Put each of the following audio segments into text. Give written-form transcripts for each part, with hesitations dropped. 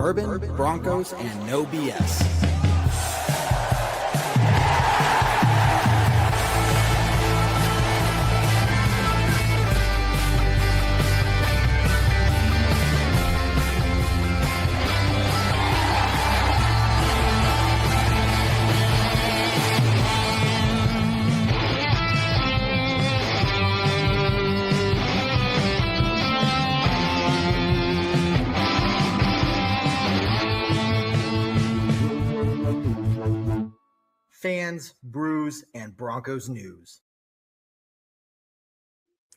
Bourbon, Broncos, and no BS. Fans, brews, and Broncos news.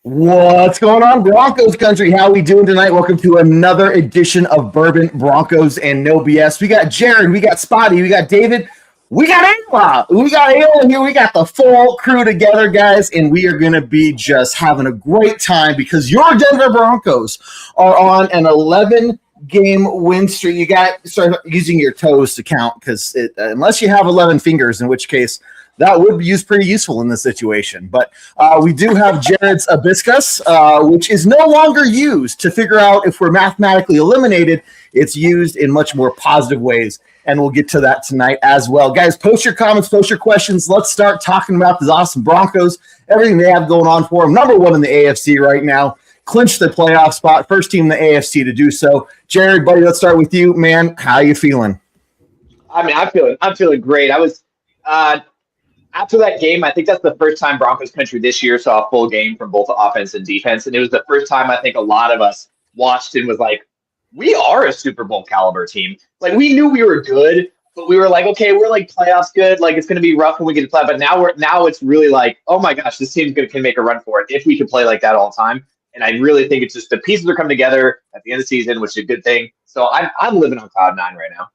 What's going on, Broncos Country? How we doing tonight? Welcome to another edition of Bourbon, Broncos, and No BS. We got Jared, we got Spotty, we got David, we got 𝐿𝐴. We got 𝐿𝐴 here. We got the full crew together, guys, and we are going to be just having a great time because your Denver Broncos are on an 11-game win streak. You got to start using your toes to count because unless you have 11 fingers, in which case that would be pretty useful in this situation. But we do have Jared's abacus, which is no longer used to figure out if we're mathematically eliminated. It's used in much more positive ways, and we'll get to that tonight as well. Guys, post your comments, post your questions. Let's start talking about these awesome Broncos, everything they have going on for them. Number one in the AFC right now. Clinched the playoff spot, first team in the AFC to do so. Jared, buddy, let's start with you, man. How you feeling? I mean, I'm feeling great. I was after that game, I think that's the first time Broncos Country this year saw a full game from both offense and defense, and it was the first time I think a lot of us watched and was like, we are a Super Bowl caliber team. Like, we knew we were good, but we were like, okay, we're like playoffs good. Like, it's going to be rough when we get to play. But now it's really like, oh my gosh, this team can make a run for it if we can play like that all the time. And I really think it's just the pieces are coming together at the end of the season, which is a good thing. So I'm living on cloud nine right now.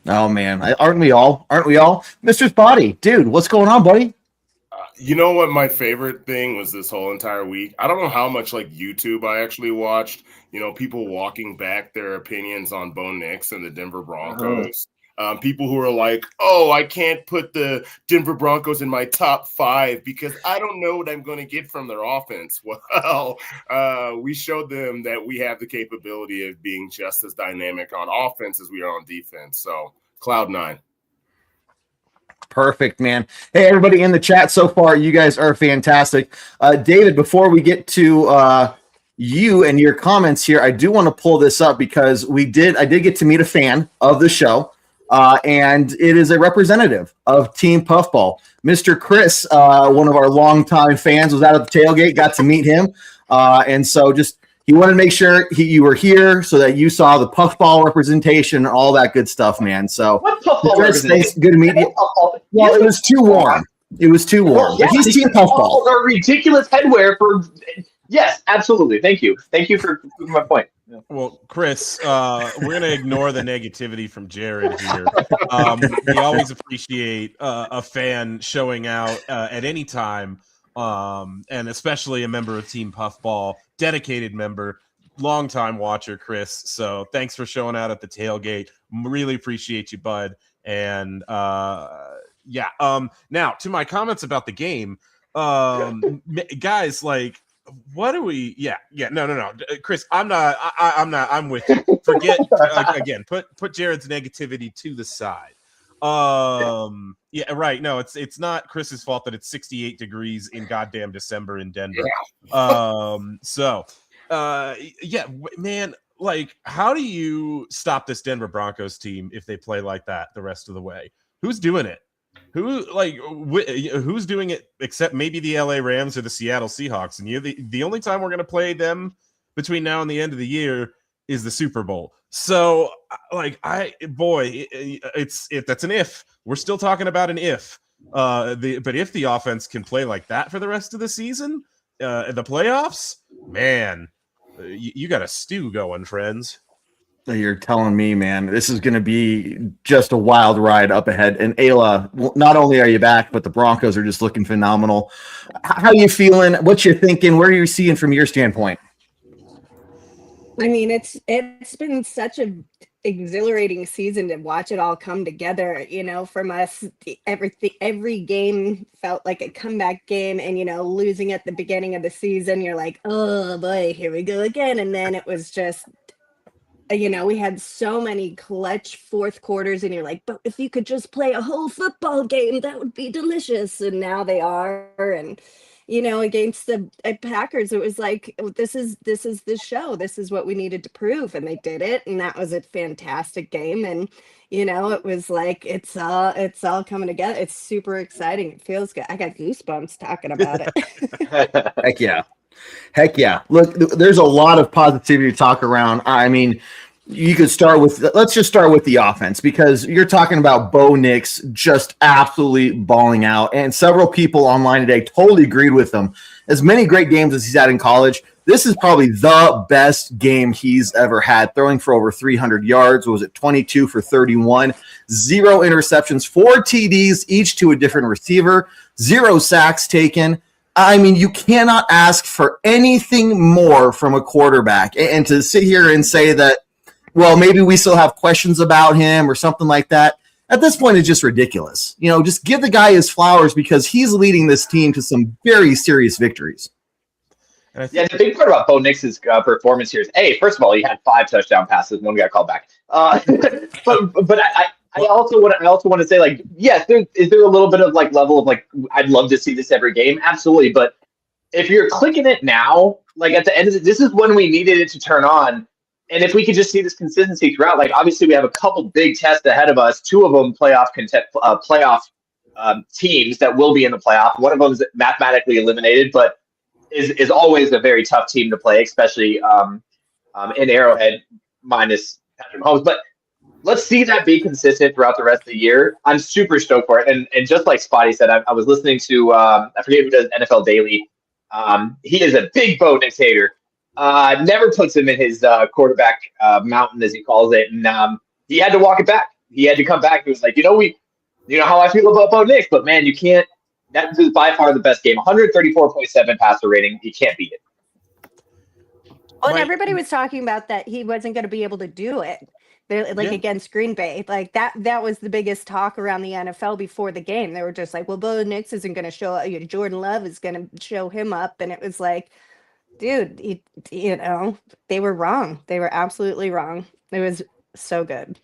Oh, man. Aren't we all? Aren't we all? Mr. Spotty, dude, what's going on, buddy? You know what my favorite thing was this whole entire week? I don't know how much like YouTube I actually watched, people walking back their opinions on Bo Nix and the Denver Broncos. People who are like, oh, I can't put the Denver Broncos in my top 5 because I don't know what I'm going to get from their offense. Well, we showed them that we have the capability of being just as dynamic on offense as we are on defense. So, Cloud 9. Perfect, man. Hey, everybody in the chat so far, you guys are fantastic. David, before we get to you and your comments here, I do want to pull this up because I did get to meet a fan of the show. And it is a representative of Team Puffball. Mr. Chris, one of our longtime fans, was out at the tailgate, got to meet him. And so he wanted to make sure you were here so that you saw the Puffball representation and all that good stuff, man. So, Chris, thanks. Good to meet you. Well, it was too warm. It was too warm. Well, yeah, but he's Team Puffball. They're ridiculous headwear for – yes, absolutely. Thank you. Thank you for proving my point. Well, Chris, we're going to ignore the negativity from Jared here. We always appreciate a fan showing out at any time, and especially a member of Team Puffball, dedicated member, longtime watcher, Chris. So thanks for showing out at the tailgate. Really appreciate you, bud. And now to my comments about the game, guys, like, what do we? No, Chris, I'm with you. Forget again. Put Jared's negativity to the side. Yeah, right. No, it's not Chris's fault that it's 68 degrees in goddamn December in Denver. Man, like, how do you stop this Denver Broncos team if they play like that the rest of the way? Who's doing it? Who's doing it except maybe the LA Rams or the Seattle Seahawks? And the only time we're going to play them between now and the end of the year is the Super Bowl. So, like, that's an if. We're still talking about an if. But if the offense can play like that for the rest of the season, the playoffs, man, you got a stew going, friends. You're telling me, man, this is going to be just a wild ride up ahead. And 𝐿𝐴, not only are you back, but the Broncos are just looking phenomenal. How are you feeling? What you thinking? Where are you seeing from your standpoint? I mean, it's been such a exhilarating season to watch it all come together. From us, every game felt like a comeback game, and losing at the beginning of the season, you're like, oh boy, here we go again. And then it was just we had so many clutch fourth quarters, and you're like, but if you could just play a whole football game, that would be delicious. And now they are. And, against the Packers, it was like, this is the show. This is what we needed to prove. And they did it. And that was a fantastic game. And, it was like, it's all coming together. It's super exciting. It feels good. I got goosebumps talking about it. Heck yeah. Heck yeah. Look, there's a lot of positivity to talk around. I mean, you could let's just start with the offense, because you're talking about Bo Nix just absolutely balling out. And several people online today totally agreed with him. As many great games as he's had in college, this is probably the best game he's ever had, throwing for over 300 yards. Was it 22 for 31? 0 interceptions, 4 TDs, each to a different receiver, 0 sacks taken. I mean, you cannot ask for anything more from a quarterback. And to sit here and say that, well, maybe we still have questions about him or something like that, at this point is just ridiculous. Just give the guy his flowers, because he's leading this team to some very serious victories. Yeah, the big part about Bo Nix's performance here is, first of all, he had 5 touchdown passes, 1 got called back. But I also want to say, like, yes, is there a little bit of level of I'd love to see this every game, absolutely. But if you're clicking it now, at the end of this is when we needed it to turn on. And if we could just see this consistency throughout, obviously we have a couple big tests ahead of us. 2 of them playoff teams that will be in the playoff. One of them is mathematically eliminated, but is always a very tough team to play, especially in Arrowhead minus Patrick Mahomes. But let's see that be consistent throughout the rest of the year. I'm super stoked for it. And just like Spotty said, I was listening to, I forget who does NFL Daily. He is a big Bo Nix hater. Never puts him in his quarterback mountain, as he calls it. And he had to walk it back. He had to come back. He was like, you know how I feel about Bo Nix, but man, you can't. That is by far the best game. 134.7 passer rating. You can't beat it. Well, and everybody was talking about that he wasn't going to be able to do it. Against Green Bay, that was the biggest talk around the NFL before the game. They were just like, well, Bo Nix isn't going to show up. Jordan Love is going to show him up. And it was like, dude, they were wrong. They were absolutely wrong. It was so good.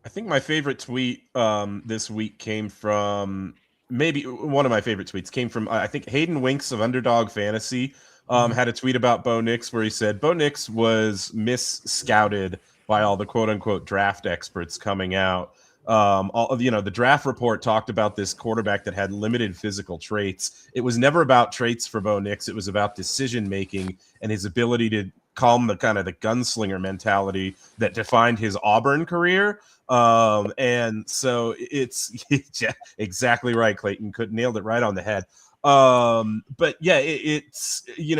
I think my favorite tweet this week came from, maybe one of my favorite tweets came from, I think Hayden Winks of Underdog Fantasy had a tweet about Bo Nix where he said Bo Nix was mis-scouted by all the quote-unquote draft experts coming out. The draft report talked about this quarterback that had limited physical traits. It was never about traits for Bo Nix. It was about decision-making and his ability to calm the kind of the gunslinger mentality that defined his Auburn career. And so it's exactly right, Clayton. Nailed it right on the head. But yeah, it's you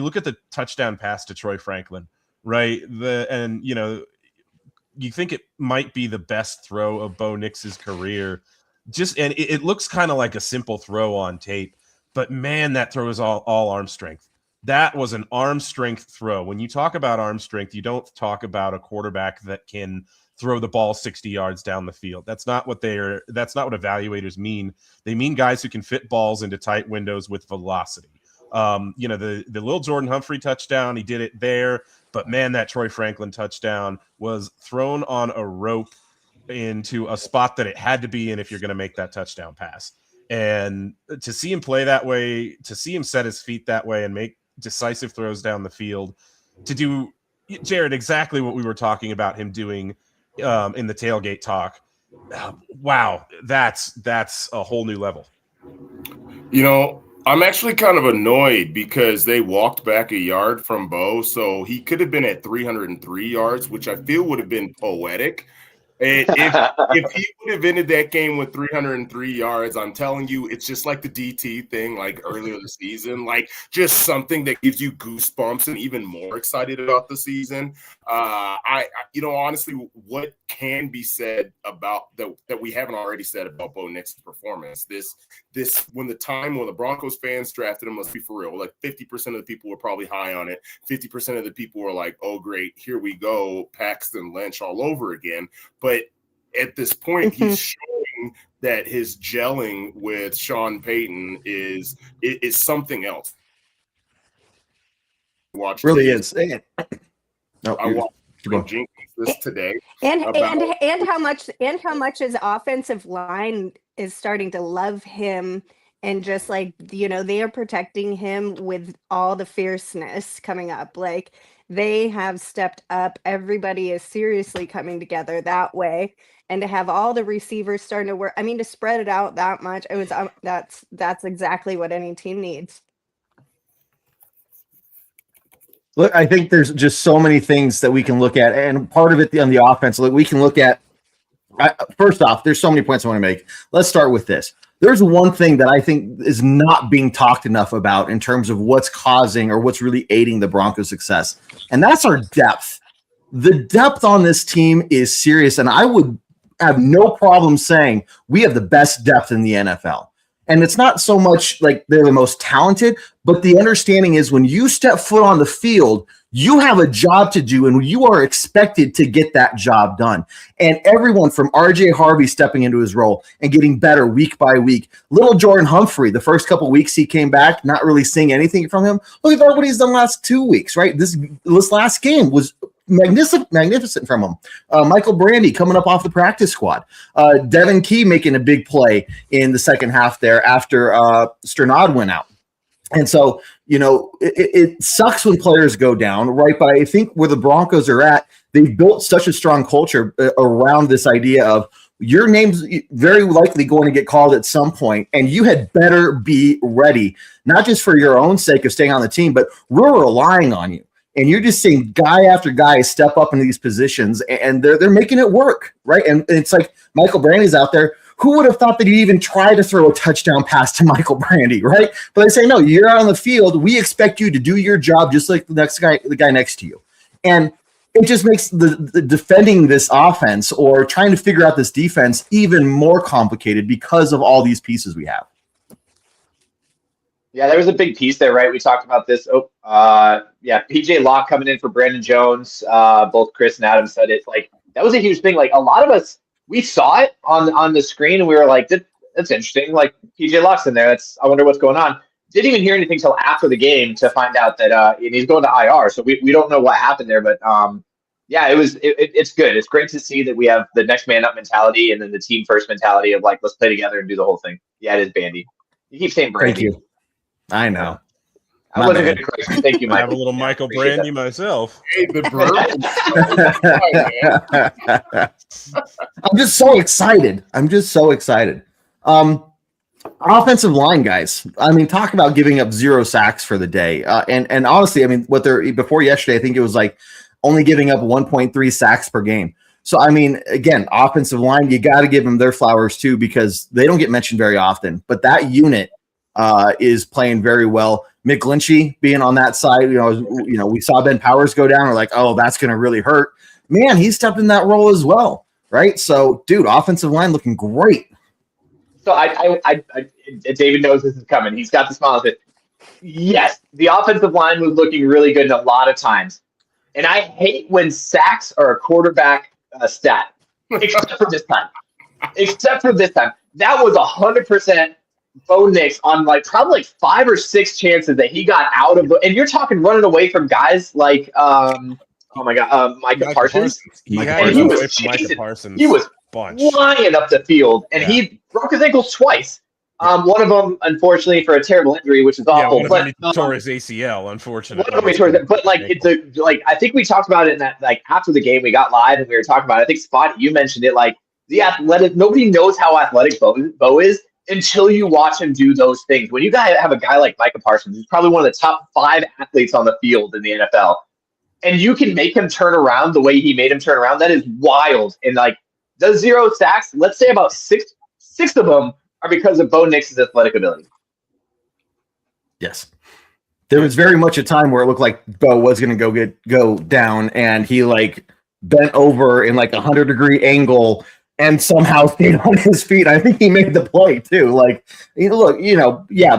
look at the touchdown pass to Troy Franklin, right? You think it might be the best throw of Bo Nix's career. And it looks kind of like a simple throw on tape, but man, that throw is all arm strength. That was an arm strength throw. When you talk about arm strength, you don't talk about a quarterback that can throw the ball 60 yards down the field. That's not what evaluators mean. They mean guys who can fit balls into tight windows with velocity. The Lil Jordan Humphrey touchdown, he did it there. But man, that Troy Franklin touchdown was thrown on a rope into a spot that it had to be in if you're going to make that touchdown pass. And to see him play that way, to see him set his feet that way and make decisive throws down the field, to do, Jared, exactly what we were talking about him doing in the tailgate talk. Wow, that's a whole new level. I'm actually kind of annoyed because they walked back a yard from Bo, so he could have been at 303 yards, which I feel would have been poetic. And if he would have ended that game with 303 yards, I'm telling you, it's just like the DT thing, like earlier this season, like just something that gives you goosebumps and even more excited about the season. Honestly, what can be said about that we haven't already said about Bo Nix's performance? This when the Broncos fans drafted him, let's be for real, like 50% of the people were probably high on it. 50% of the people were like, oh, great, here we go, Paxton Lynch all over again. But at this point, he's showing that his gelling with Sean Payton is something else. watched Really these. is. No, I watched go. Jenkins this today. And about- how much his offensive line is starting to love him, and just like, you know, they are protecting him with all the fierceness coming up. Like, they have stepped up. Everybody is seriously coming together that way. And to have all the receivers starting to work, I mean, to spread it out that much, it was that's exactly what any team needs. Look, I think there's just so many things that we can look at, and part of it on the offense, like we can look at. First off, there's so many points I want to make. Let's start with this. There's one thing that I think is not being talked enough about in terms of what's causing or what's really aiding the Broncos' success, and that's our depth. The depth on this team is serious, and I would have no problem saying we have the best depth in the NFL. And it's not so much like they're the most talented, but the understanding is when you step foot on the field, you have a job to do, and you are expected to get that job done. And everyone from RJ Harvey stepping into his role and getting better week by week. Little Jordan Humphrey, the first couple of weeks he came back, not really seeing anything from him. Look at what he's done last 2 weeks, right? This last game was magnificent from him. Michael Brandy coming up off the practice squad. Devin Key making a big play in the second half there after Strnad went out. And so, you know, it sucks when players go down, right? But I think where the Broncos are at, they've built such a strong culture around this idea of your name's very likely going to get called at some point, and you had better be ready, not just for your own sake of staying on the team, but we're relying on you. And you're just seeing guy after guy step up into these positions, and they're making it work, right? And it's like Michael Brandy's out there. Who would have thought that he'd even try to throw a touchdown pass to Michael Brandy, right? But they say, no, you're out on the field. We expect you to do your job just like the guy next to you. And it just makes the defending this offense or trying to figure out this defense even more complicated because of all these pieces we have. Yeah, there was a big piece there, right? We talked about this. PJ Locke coming in for Brandon Jones. Both Chris and Adam said it. Like, that was a huge thing. Like, a lot of us, we saw it on the screen, and we were like, that's interesting. Like, PJ Locke's in there. I wonder what's going on. Didn't even hear anything till after the game to find out that and he's going to IR. So we don't know what happened there, but it's good. It's great to see that we have the next man up mentality and then the team first mentality of like, let's play together and do the whole thing. Yeah, it is Bandy. You keep saying Brandy. Thank you. I know. I wasn't going to correct you. Thank you, I Michael. have a little Michael Brandy myself. Hey, the Bourbon. I'm just so excited. Offensive line guys. I mean, talk about giving up 0 sacks for the day. And honestly, I mean, before yesterday, I think it was like only giving up 1.3 sacks per game. So, I mean, again, offensive line, you got to give them their flowers too, because they don't get mentioned very often. But that unit is playing very well. 𝐏𝐚𝐲𝐿 being on that side, we saw Ben Powers go down. We're like, oh, that's going to really hurt. Man, he stepped in that role as well, right? So, dude, offensive line looking great. So David knows this is coming. He's got the smile of it. Yes, the offensive line was looking really good a lot of times. And I hate when sacks are a quarterback stat, except for this time. That was 100% Bo Nix on probably 5 or 6 chances that he got out of. And you're talking running away from guys like, Micah Parsons. He was Micah Parsons. He was bunch. flying up the field, and he broke his ankles twice. One of them, unfortunately, for a terrible injury, which is awful. Yeah, one of them tore his ACL, unfortunately. I think we talked about it in that, after the game, we got live and we were talking about it. I think, Spot, you mentioned it, the athletic, nobody knows how athletic Bo is until you watch him do those things. When you have a guy like Micah Parsons, who's probably one of the top 5 athletes on the field in the NFL, and you can make him turn around the way he made him turn around, that is wild. And those 0 sacks, let's say about six of them are because of Bo Nix's athletic ability. Yes. There was very much a time where it looked like Bo was going to go down, and he bent over in 100-degree angle and somehow stayed on his feet. I think he made the play too.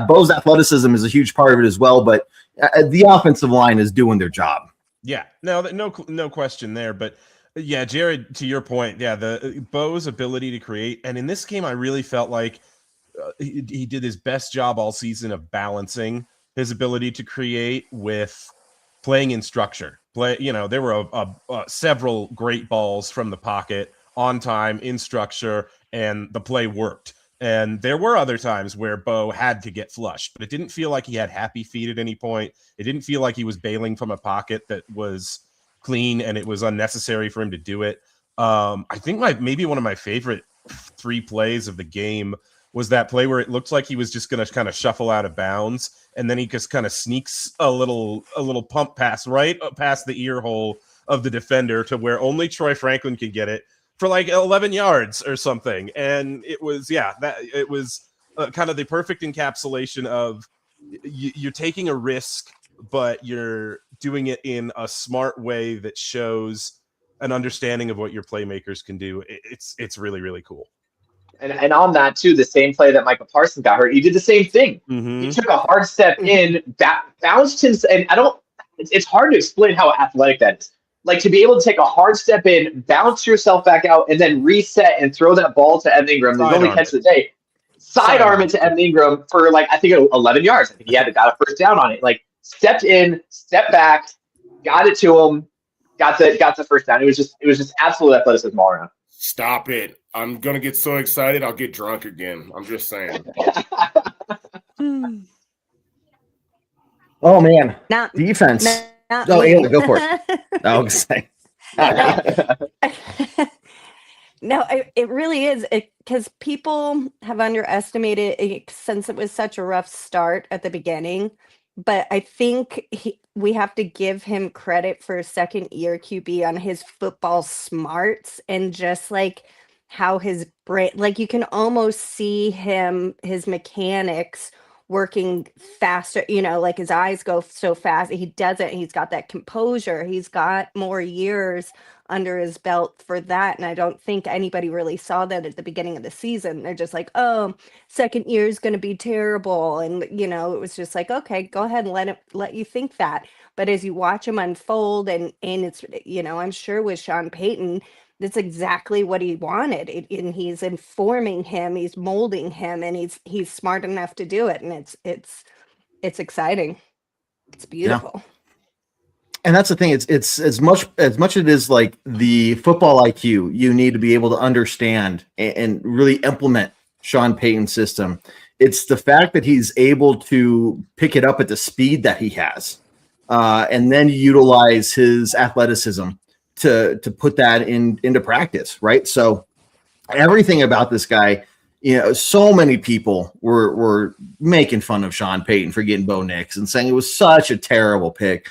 Bo's athleticism is a huge part of it as well, but the offensive line is doing their job. Yeah, no question there. But yeah, Jared, to your point, the Bo's ability to create, and in this game, I really felt like he did his best job all season of balancing his ability to create with playing in structure. There were several great balls from the pocket on time in structure, and the play worked. And there were other times where Bo had to get flushed, but it didn't feel like he had happy feet at any point. It didn't feel like he was bailing from a pocket that was clean and it was unnecessary for him to do it. I think maybe one of my favorite 3 plays of the game was that play where it looked like he was just going to kind of shuffle out of bounds, and then he just kind of sneaks a little pump pass right past the ear hole of the defender to where only Troy Franklin could get it for like 11 yards or something. And it was kind of the perfect encapsulation of you're taking a risk, but you're doing it in a smart way that shows an understanding of what your playmakers can do. It's really, really cool. And on that too, the same play that Michael Parsons got hurt, he did the same thing. He took a hard step in, bounced himself, and it's hard to explain how athletic that is. Like, to be able to take a hard step in, bounce yourself back out, and then reset and throw that ball to Evan Ingram, the only catch of the day. Sidearm it to Evan Ingram for, like, I think 11 yards. I think he got a first down on it. Like, stepped in, stepped back, got it to him, got the first down. It was just absolute athleticism all around. Stop it. I'm going to get so excited, I'll get drunk again. I'm just saying. Oh, man. Defense. Ayla, go for it. I was saying. No, it really is, because people have underestimated it since it was such a rough start at the beginning. But I think we have to give him credit for a second-year QB on his football smarts and just like how his brain, like you can almost see his mechanics working faster, like his eyes go so fast. He doesn't. He's got that composure. He's got more years under his belt for that. And I don't think anybody really saw that at the beginning of the season. They're just like, oh, second year is going to be terrible. And, it was just like, okay, go ahead and let you think that. But as you watch him unfold and it's, I'm sure with Sean Payton, that's exactly what he wanted. And he's informing him, he's molding him, and he's smart enough to do it. And it's exciting. It's beautiful. Yeah. And that's the thing. It's as much it is like the football IQ you need to be able to understand and really implement Sean Payton's system. It's the fact that he's able to pick it up at the speed that he has, and then utilize his athleticism to put that into practice, right? So everything about this guy, so many people were making fun of Sean Payton for getting Bo Nix and saying it was such a terrible pick.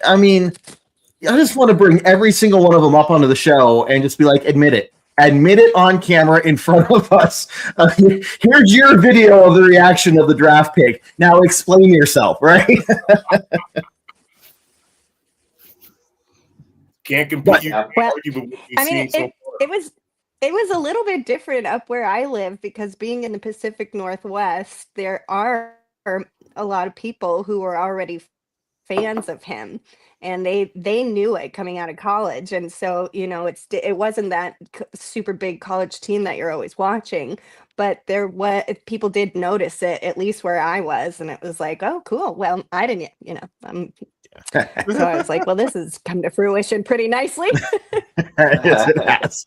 I mean, I just want to bring every single one of them up onto the show and just be like, admit it on camera in front of us. Here's your video of the reaction of the draft pick. Now explain yourself, right? Can't compete. It was a little bit different up where I live because being in the Pacific Northwest, there are a lot of people who are already fans of him, and they knew it coming out of college. And so, it wasn't that super big college team that you're always watching, but people did notice it, at least where I was. And it was like, oh, cool. Well, I didn't, so I was like, well, this has come to fruition pretty nicely. Yes, it has.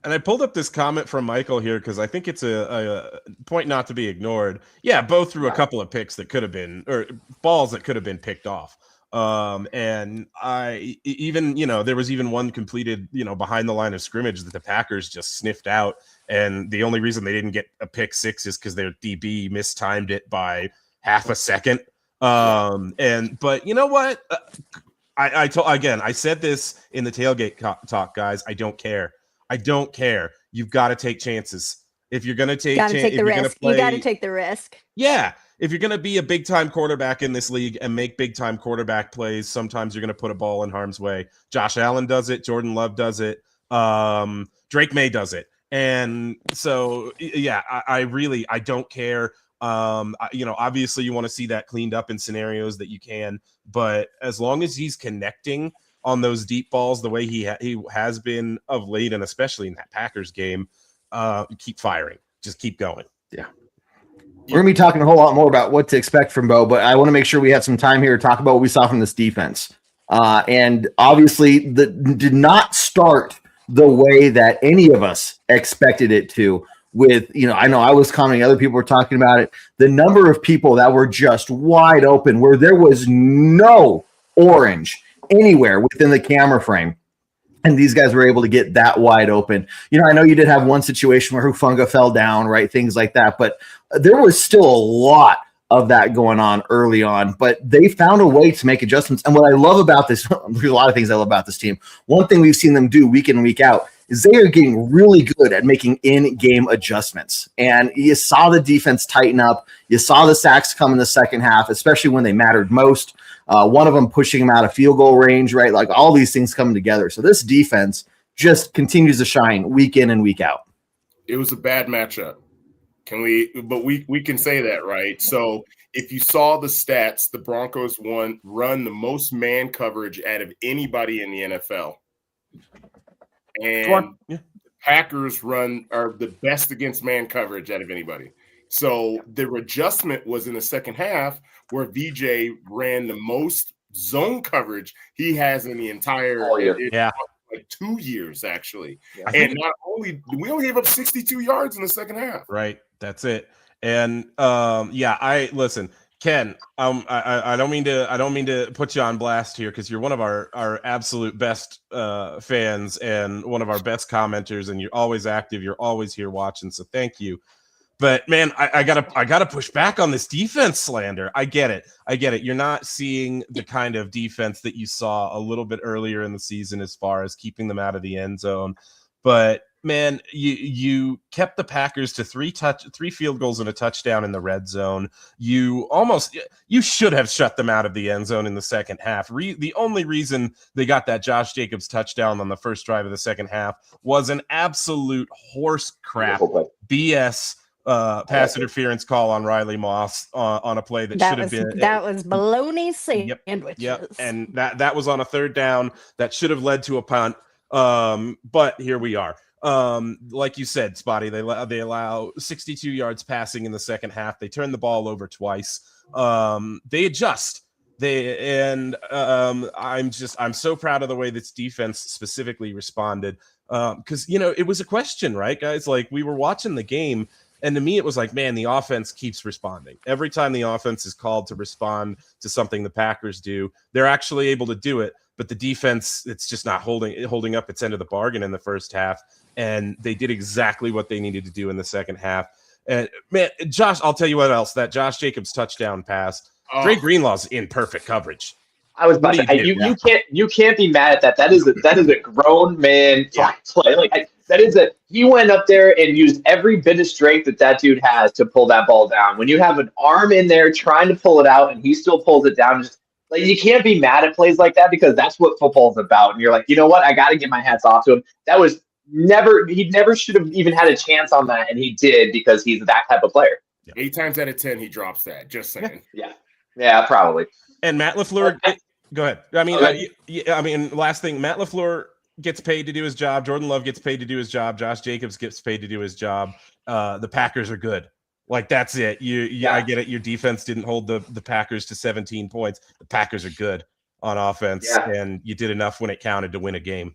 And I pulled up this comment from Michael here because I think it's a point not to be ignored. Yeah, Bo threw a couple of picks that could have been, or balls that could have been picked off. And I even, there was even one completed, behind the line of scrimmage that the Packers just sniffed out. And the only reason they didn't get a pick six is because their DB mistimed it by half a second. But you know what? I said this in the tailgate talk, guys. I don't care. You've got to take chances. If you're going to take the risk, you got to take the risk. Yeah. If you're going to be a big time quarterback in this league and make big time quarterback plays, sometimes you're going to put a ball in harm's way. Josh Allen does it. Jordan Love does it. Drake May does it. And so, yeah, I don't care. Obviously you want to see that cleaned up in scenarios that you can, but as long as he's connecting on those deep balls the way he has been of late, and especially in that Packers game, keep firing. Just keep going. Yeah. We're going to be talking a whole lot more about what to expect from Bo, but I want to make sure we have some time here to talk about what we saw from this defense. And obviously, did not start the way that any of us expected it to. With, I know I was commenting, other people were talking about it. The number of people that were just wide open, where there was no orange anywhere within the camera frame. And these guys were able to get that wide open. I know you did have one situation where 𝐿𝐴𝐴𝐴 fell down, right? Things like that. But there was still a lot of that going on early on. But they found a way to make adjustments. And what I love about this, there's a lot of things I love about this team. One thing we've seen them do week in and week out is they are getting really good at making in-game adjustments. And you saw the defense tighten up. You saw the sacks come in the second half, especially when they mattered most. One of them pushing them out of field goal range, right? Like all these things coming together. So this defense just continues to shine week in and week out. It was a bad matchup. We can say that, right? So if you saw the stats, the Broncos run the most man coverage out of anybody in the NFL. And the Packers are the best against man coverage out of anybody. So the adjustment was in the second half where VJ ran the most zone coverage he has in the entire like 2 years, actually. Yeah. And we only gave up 62 yards in the second half. Right. That's it. And listen, Ken, I don't mean to put you on blast here because you're one of our absolute best fans and one of our best commenters, and you're always active. You're always here watching. So thank you. But man, I gotta push back on this defense slander. I get it. You're not seeing the kind of defense that you saw a little bit earlier in the season as far as keeping them out of the end zone. But man, you kept the Packers to three field goals and a touchdown in the red zone. You should have shut them out of the end zone in the second half. The only reason they got that Josh Jacobs touchdown on the first drive of the second half was an absolute horse crap BS pass interference call on Riley Moss on a play that should have been. That was bologna sandwiches. Yep. And that was on a third down that should have led to a punt. But here we are. Like you said, Spotty, they allow 62 yards passing in the second half. They turn the ball over twice. They adjust. I'm so proud of the way this defense specifically responded. Because it was a question, right, guys? Like we were watching the game. And to me, it was like, man, the offense keeps responding. Every time the offense is called to respond to something the Packers do, they're actually able to do it. But the defense, it's just not holding up its end of the bargain in the first half. And they did exactly what they needed to do in the second half. And man, Josh, I'll tell you what else. That Josh Jacobs touchdown pass, Dre Greenlaw's in perfect coverage. I was about to say, you can't be mad at that. That is a grown man play. He went up there and used every bit of strength that dude has to pull that ball down. When you have an arm in there trying to pull it out and he still pulls it down, you can't be mad at plays like that because that's what football's about. And you're like, you know what? I got to get my hats off to him. He never should have even had a chance on that, and he did because he's that type of player. 8 times out of 10, he drops that. Just saying. Yeah, probably. And Matt LaFleur, go ahead. Last thing, Matt LaFleur gets paid to do his job. Jordan Love gets paid to do his job. Josh Jacobs gets paid to do his job. The Packers are good. Like, that's it. I get it. Your defense didn't hold the Packers to 17 points. The Packers are good on offense, and you did enough when it counted to win a game.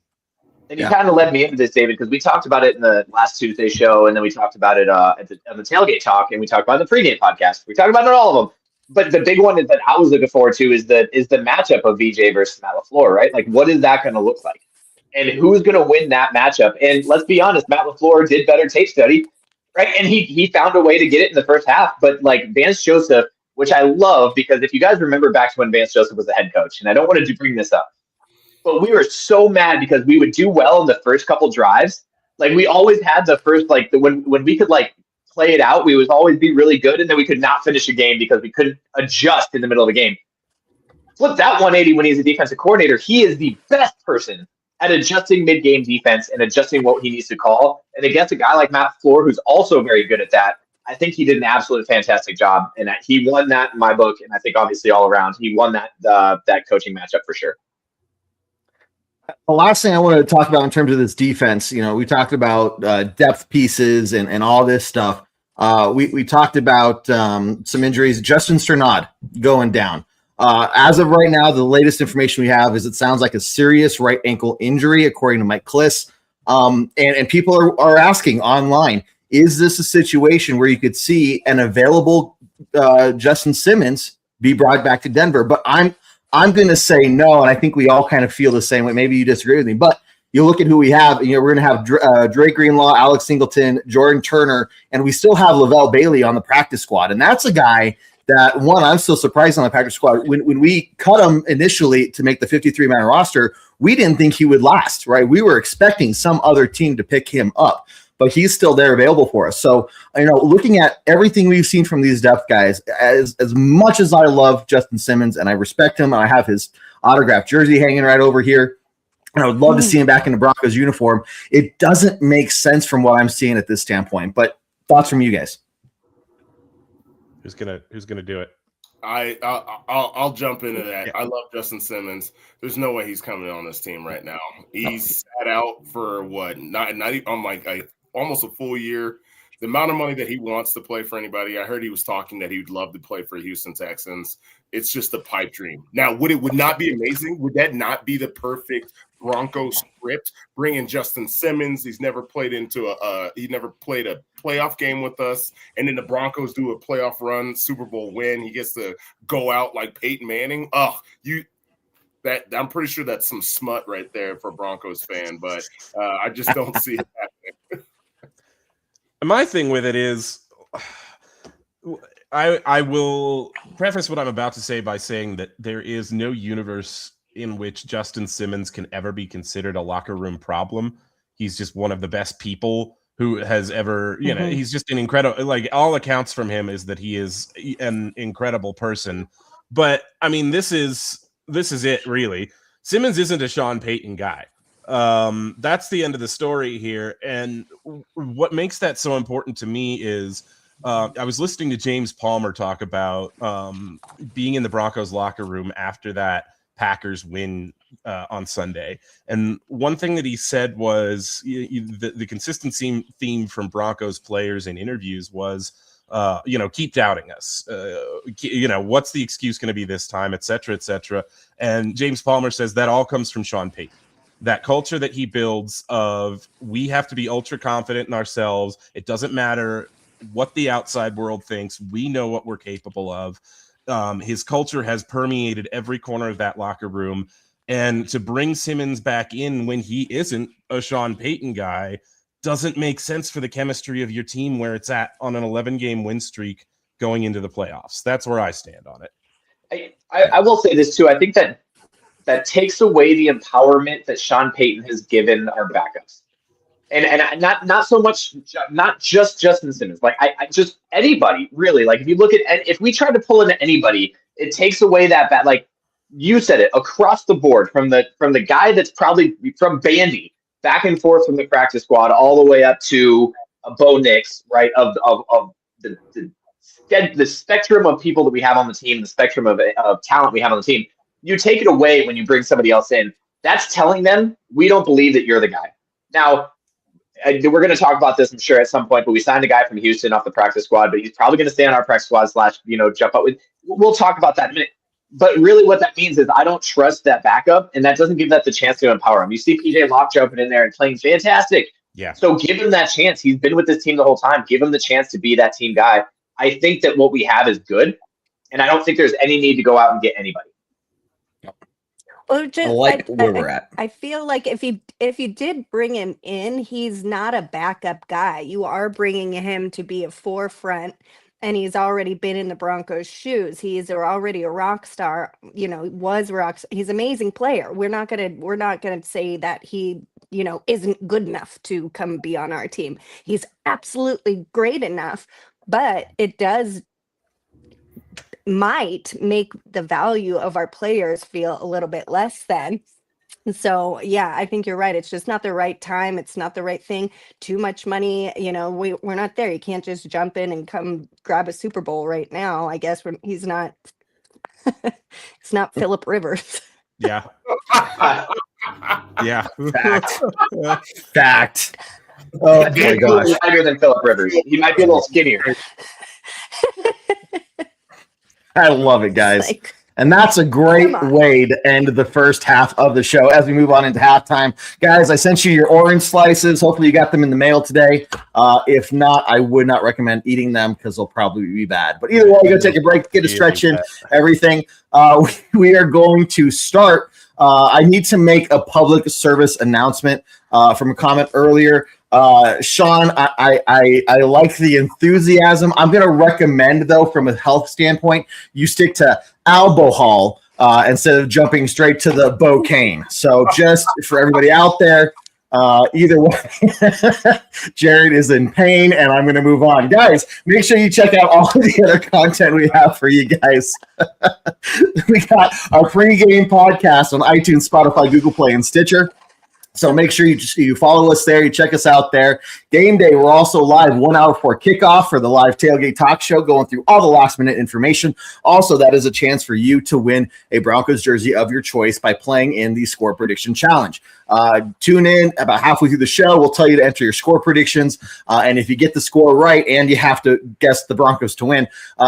And you kind of led me into this, David, because we talked about it in the last Tuesday show, and then we talked about it on the tailgate talk, and we talked about it in the pregame podcast. We talked about it all of them. But the big one that I was looking forward to is the matchup of VJ versus Matt LaFleur, right? Like, what is that going to look like? And who's going to win that matchup? And let's be honest, Matt LaFleur did better tape study, right? And he found a way to get it in the first half. But like Vance Joseph, which I love, because if you guys remember back to when Vance Joseph was the head coach, and I don't want to bring this up, but we were so mad because we would do well in the first couple drives. Like, we always had the first, when we could play it out, we would always be really good, and then we could not finish a game because we couldn't adjust in the middle of the game. Flip that 180 when he's a defensive coordinator. He is the best person at adjusting mid-game defense and adjusting what he needs to call. And against a guy like Matt LaFleur, who's also very good at that, I think he did an absolutely fantastic job. And he won that in my book, and I think obviously all around, he won that coaching matchup for sure. The last thing I wanted to talk about in terms of this defense, we talked about depth pieces and all this stuff. We talked about some injuries. Justin Strnad going down. As of right now, the latest information we have is it sounds like a serious right ankle injury, according to Mike Kliss. And people are asking online, is this a situation where you could see an available Justin Simmons be brought back to Denver? But I'm going to say no, and I think we all kind of feel the same way. Maybe you disagree with me, but you look at who we have. You know, we're going to have Drake Greenlaw, Alex Singleton, Jordan Turner, and we still have Lavelle Bailey on the practice squad. And that's a guy that, I'm still surprised on the practice squad. When we cut him initially to make the 53-man roster, we didn't think he would last, right? We were expecting some other team to pick him up, but he's still there available for us. So, looking at everything we've seen from these depth guys, as much as I love Justin Simmons and I respect him, and I have his autographed jersey hanging right over here, and I would love to see him back in the Broncos uniform, it doesn't make sense from what I'm seeing at this standpoint. But thoughts from you guys? Who's gonna do it? I'll jump into that. Yeah. I love Justin Simmons. There's no way he's coming on this team right now. He's sat out for not almost a full year. The amount of money that he wants to play for anybody, I heard he was talking that he would love to play for Houston Texans. It's just a pipe dream. Now, would not be amazing? Would that not be the perfect Broncos script? Bringing Justin Simmons, he's never played a playoff game with us, and then the Broncos do a playoff run, Super Bowl win. He gets to go out like Peyton Manning. I'm pretty sure that's some smut right there for a Broncos fan, but I just don't see it happening. My thing with it is, I will preface what I'm about to say by saying that there is no universe in which Justin Simmons can ever be considered a locker room problem. He's just one of the best people who has ever, he's just an incredible, like, all accounts from him is that he is an incredible person. But I mean, this is it, really. Simmons isn't a Sean Payton guy. That's the end of the story here. And what makes that so important to me is I was listening to James Palmer talk about being in the Broncos locker room after that Packers win on Sunday. And one thing that he said was the consistent theme from Broncos players in interviews was, keep doubting us. What's the excuse going to be this time, et cetera, et cetera. And James Palmer says that all comes from Sean Payton. That culture that he builds of we have to be ultra confident in ourselves. It doesn't matter what the outside world thinks. We know what we're capable of. His culture has permeated every corner of that locker room. And to bring Simmons back in when he isn't a Sean Payton guy doesn't make sense for the chemistry of your team where it's at on an 11-game win streak going into the playoffs. That's where I stand on it. I will say this too. I think that takes away the empowerment that Sean Payton has given our backups. And not so much, not just Justin Simmons. Like I just anybody really. Like if we try to pull into anybody, it takes away that like you said it across the board from the guy that's probably from Bandy back and forth from the practice squad all the way up to Bo Nix, right? Of the spectrum of people that we have on the team, the spectrum of talent we have on the team. You take it away when you bring somebody else in. That's telling them we don't believe that you're the guy. Now, we're going to talk about this, I'm sure, at some point, but we signed a guy from Houston off the practice squad, but he's probably going to stay on our practice squad / jump out with. We'll talk about that in a minute. But really what that means is I don't trust that backup, and that doesn't give that the chance to empower him. You see PJ Locke jumping in there and playing fantastic. Yeah. So give him that chance. He's been with this team the whole time. Give him the chance to be that team guy. I think that what we have is good, and I don't think there's any need to go out and get anybody. Well, just, I like where we're at. I feel like if you did bring him in, he's not a backup guy. You are bringing him to be a forefront, and he's already been in the Broncos' shoes. He's already a rock star. He's an amazing player. We're not gonna say that he isn't good enough to come be on our team. He's absolutely great enough, but it might make the value of our players feel a little bit less than. So yeah, I think you're right. It's just not the right time. It's not the right thing. Too much money. We're not there. You can't just jump in and come grab a Super Bowl right now. I guess he's not. It's not Phillip Rivers. Yeah. Yeah. Fact. Oh my He's gosh. lighter than Phillip Rivers. He might be a little skinnier. I love it, guys. Like, And that's a great Come on. way to end the first half of the show as we move on into halftime. Guys, I sent you your orange slices. Hopefully you got them in the mail today. If not, I would not recommend eating them because they'll probably be bad. But either way, go take a break, get a stretch in, everything. We are going to start. I need to make a public service announcement from a comment earlier. Sean, I like the enthusiasm. I'm going to recommend, though, from a health standpoint, you stick to alcohol instead of jumping straight to the 𝐉𝐚𝐿. So just for everybody out there, either way, Jared is in pain, and I'm going to move on. Guys, make sure you check out all of the other content we have for you guys. We got our pregame podcast on iTunes, Spotify, Google Play, and Stitcher. So make sure you follow us there. You check us out there. Game day, we're also live 1 hour before kickoff for the live tailgate talk show, going through all the last-minute information. Also, that is a chance for you to win a Broncos jersey of your choice by playing in the Score Prediction Challenge. Tune in about halfway through the show. We'll tell you to enter your score predictions. And if you get the score right and you have to guess the Broncos to win,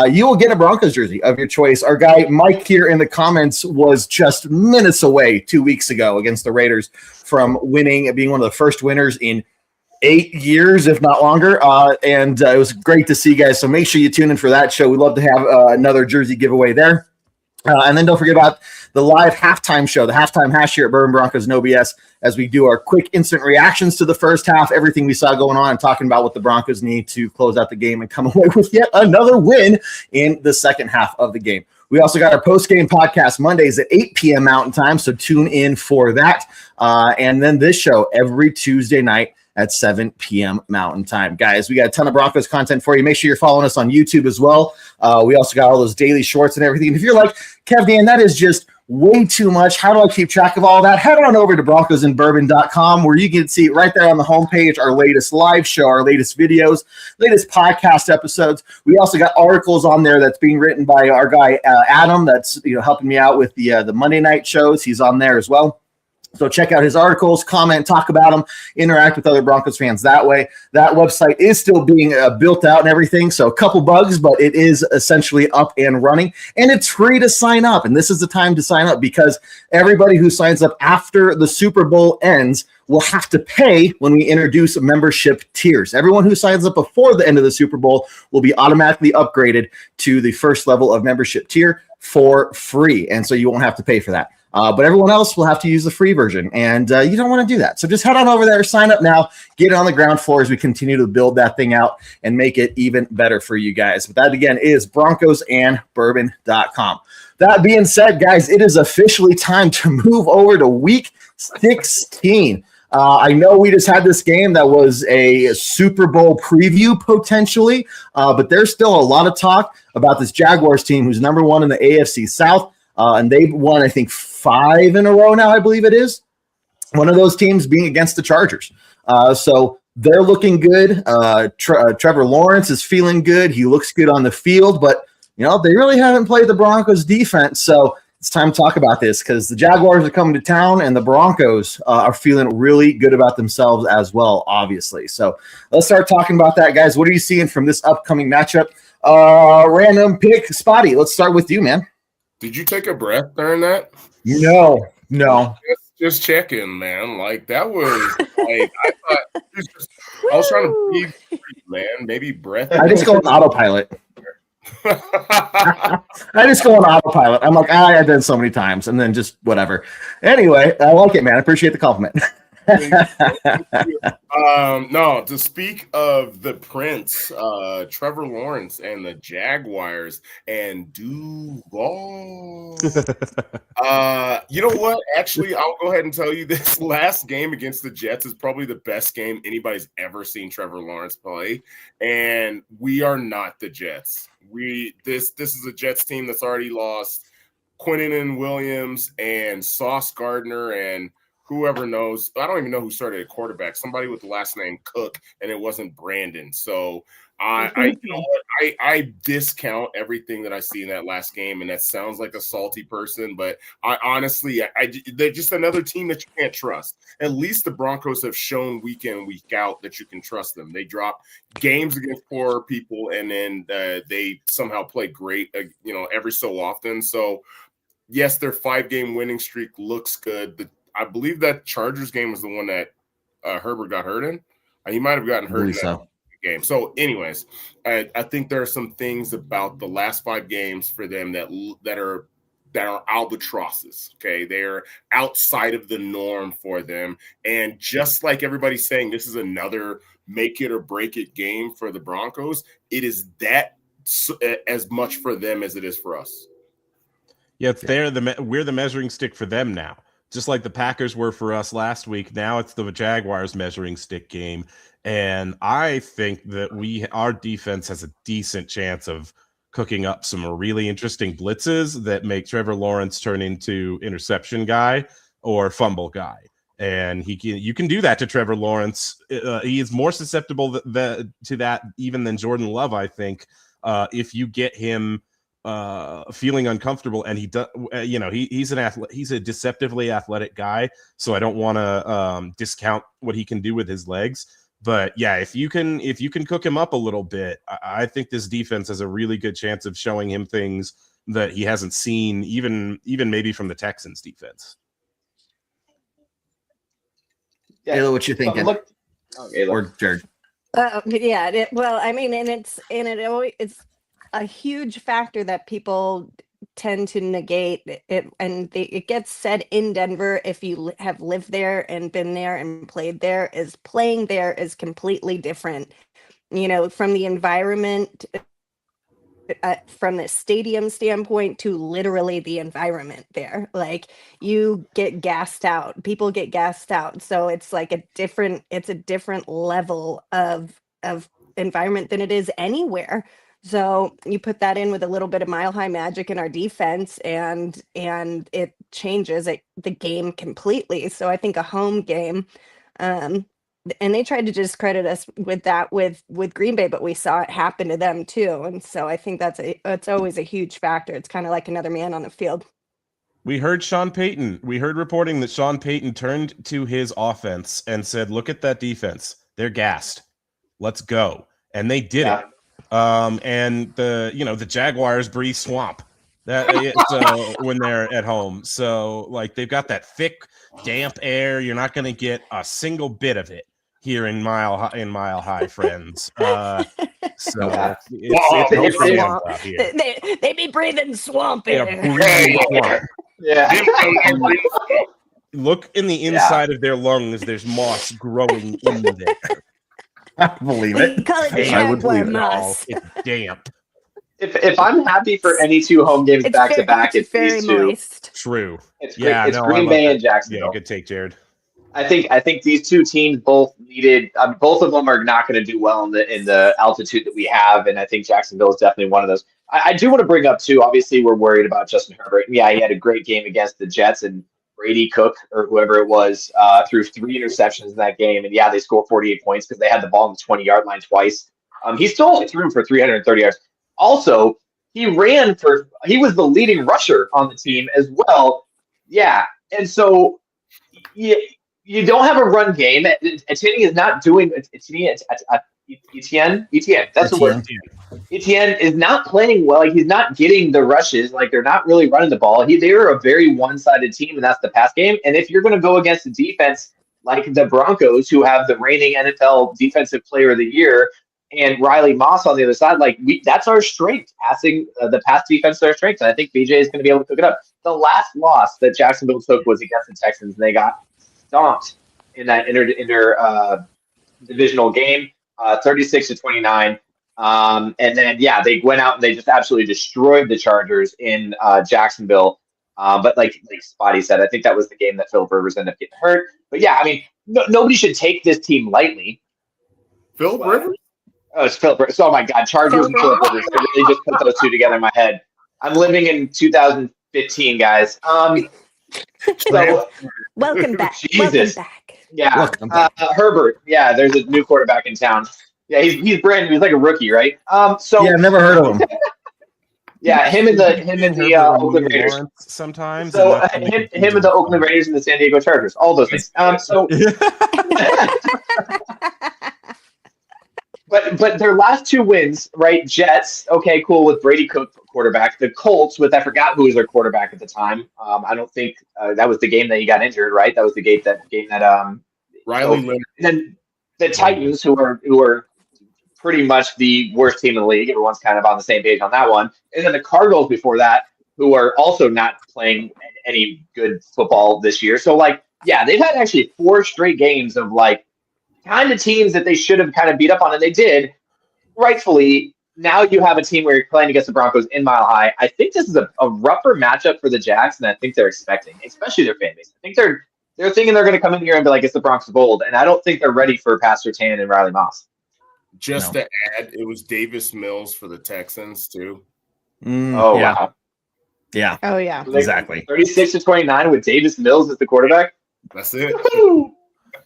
you will get a Broncos jersey of your choice. Our guy Mike here in the comments was just minutes away 2 weeks ago against the Raiders from winning, being one of the first winners in 8 years, if not longer. And it was great to see you guys. So make sure you tune in for that show. We'd love to have another jersey giveaway there. And then don't forget about the live halftime show, the halftime hash here at Bourbon Broncos No BS, as we do our quick instant reactions to the first half, everything we saw going on, and talking about what the Broncos need to close out the game and come away with yet another win in the second half of the game. We also got our post-game podcast Mondays at 8 p.m. Mountain Time, so tune in for that. And then this show every Tuesday night at 7 p.m. Mountain Time. Guys, we got a ton of Broncos content for you. Make sure you're following us on YouTube as well. We also got all those daily shorts and everything. And if you're like, Kev Dan, that is just way too much. How do I keep track of all that? Head on over to broncosandbourbon.com, where you can see right there on the homepage our latest live show, our latest videos, latest podcast episodes. We also got articles on there that's being written by our guy Adam, that's helping me out with the Monday night shows. He's on there as well. So check out his articles, comment, talk about them, interact with other Broncos fans that way. That website is still being built out and everything, so a couple bugs, but it is essentially up and running, and it's free to sign up. And this is the time to sign up, because everybody who signs up after the Super Bowl ends will have to pay when we introduce membership tiers. Everyone who signs up before the end of the Super Bowl will be automatically upgraded to the first level of membership tier for free, and so you won't have to pay for that. But everyone else will have to use the free version, and you don't want to do that. So just head on over there, sign up now, get it on the ground floor as we continue to build that thing out and make it even better for you guys. But that, again, is broncosandbourbon.com. That being said, guys, it is officially time to move over to Week 16. I know we just had this game that was a Super Bowl preview potentially, but there's still a lot of talk about this Jaguars team who's number one in the AFC South. And they've won, I think, 5 in a row now, I believe it is. One of those teams being against the Chargers. So they're looking good. Trevor Lawrence is feeling good. He looks good on the field, but, they really haven't played the Broncos defense. So it's time to talk about this, because the Jaguars are coming to town and the Broncos are feeling really good about themselves as well, obviously. So let's start talking about that, guys. What are you seeing from this upcoming matchup? Random pick, Spotty. Let's start with you, man. Did you take a breath during that? No. Just checking, man. Like, that was like, I was trying to breathe, man. Maybe breath. I just go on autopilot. I'm like, I've done so many times, and then just whatever. Anyway, I like it, man. I appreciate the compliment. No, to speak of the Prince, Trevor Lawrence and the Jaguars and Duval. You know what? Actually, I'll go ahead and tell you this last game against the Jets is probably the best game anybody's ever seen Trevor Lawrence play. And we are not the Jets. This is a Jets team that's already lost Quinnen and Williams and Sauce Gardner and whoever knows. I don't even know who started at quarterback. Somebody with the last name Cook, and it wasn't Brandon. So you know what? I discount everything that I see in that last game, and that sounds like a salty person, but I honestly, they're just another team that you can't trust. At least the Broncos have shown week in, week out that you can trust them. They drop games against poor people, and then they somehow play great, you know, every so often. So yes, their 5-game winning streak looks good. I believe that Chargers game was the one that Herbert got hurt in. He might have gotten hurt in that game. So anyways, I think there are some things about the last 5 games for them that are albatrosses. Okay, they're outside of the norm for them. And just like everybody's saying, this is another make it or break it game for the Broncos. It is that as much for them as it is for us. Yeah, we're the measuring stick for them now. Just like the Packers were for us last week, now it's the Jaguars measuring stick game. And I think that our defense has a decent chance of cooking up some really interesting blitzes that make Trevor Lawrence turn into interception guy or fumble guy. And you can do that to Trevor Lawrence. He is more susceptible to that even than Jordan Love, I think, if you get him feeling uncomfortable. And he does, you know, he's a deceptively athletic guy, so I don't want to discount what he can do with his legs. But yeah, if you can cook him up a little bit, I think this defense has a really good chance of showing him things that he hasn't seen, even maybe from the Texans defense. Yeah, Ayla, what you thinking? Or Jared? Yeah. Well, I mean, it's a huge factor that people tend to negate it, and it gets said in Denver, if you have lived there and been there and played there, is playing there is completely different, you know, from the environment, from the stadium standpoint to literally the environment there. Like, you get gassed out, people get gassed out, so it's like a different level of environment than it is anywhere. So you put that in with a little bit of Mile High magic in our defense, and it changes the game completely. So I think a home game, and they tried to discredit us with that with Green Bay, but we saw it happen to them too. And so I think it's always a huge factor. It's kind of like another man on the field. We heard Sean Payton. We heard reporting that Sean Payton turned to his offense and said, "Look at that defense. They're gassed. Let's go." And they did it. And the Jaguars breathe swamp when they're at home. So like, they've got that thick, damp air. You're not going to get a single bit of it here in Mile High, friends. So they be breathing swamp air. Yeah. Look in the inside of their lungs. There's moss growing in there. I believe it. Call it Jaguar moss. It's damp. If I'm happy for any 2 home games back to back, it's very these 2. moist. True. It's Green Bay and Jacksonville. Yeah, good take, Jared. I think these 2 teams both needed. Both of them are not going to do well in the altitude that we have, and I think Jacksonville is definitely one of those. I do want to bring up too. Obviously, we're worried about Justin Herbert. Yeah, he had a great game against the Jets, and Brady Cook or whoever it was threw 3 interceptions in that game, and yeah, they scored 48 points because they had the ball on the 20-yard line twice. He still only threw for 330 yards. Also, he was the leading rusher on the team as well. Yeah, and so you don't have a run game. Etienne is not doing Etienne. That's the word. Etienne is not playing well. Like, he's not getting the rushes. Like, they're not really running the ball. They're a very one-sided team, and that's the pass game. And if you're going to go against a defense like the Broncos, who have the reigning NFL Defensive Player of the Year, and Riley Moss on the other side, that's our strength. Passing the pass defense is our strength, and I think BJ is going to be able to cook it up. The last loss that Jacksonville took was against the Texans, and they got stomped in that divisional game, 36-29. And then, yeah, they went out and they just absolutely destroyed the Chargers in Jacksonville. But like Spotty said, I think that was the game that Philip Rivers ended up getting hurt. But yeah, I mean, nobody should take this team lightly. Philip Rivers? Oh, it's Philip Rivers. Oh my God, Chargers and Philip Rivers. I really just put those 2 together in my head. I'm living in 2015, guys. So, Welcome back. Welcome Jesus. back. yeah, Welcome back. Herbert. Yeah, there's a new quarterback in town. Yeah, he's brand new. He's like a rookie, right? So Yeah, I've never heard of him. yeah, him and the Herbert Oakland and Raiders. Lawrence sometimes. So and that's when they him confuse and the Oakland Raiders and the San Diego Chargers. All those things. So. But their last two wins, right? Jets, okay, cool, with Brady Cook quarterback. The Colts with, I forgot who was their quarterback at the time. I don't think that was the game that he got injured, right? That was the game that Riley so, Leonard. and then the Titans, who are pretty much the worst team in the league. Everyone's kind of on the same page on that one. And then the Cardinals before that, who are also not playing any good football this year. So yeah, they've had actually 4 straight games of kind of teams that they should have kind of beat up on, and they did, rightfully. Now you have a team where you're playing against the Broncos in Mile High. I think this is a rougher matchup for the Jags than I think they're expecting, especially their fan base. I think they're thinking they're going to come in here and be like, it's the Broncos of old, and I don't think they're ready for Pastor Tan and Riley Moss. Just to add, it was Davis Mills for the Texans, too. Oh, yeah. wow. Yeah, Oh, yeah. exactly. 36-29 with Davis Mills as the quarterback. That's it.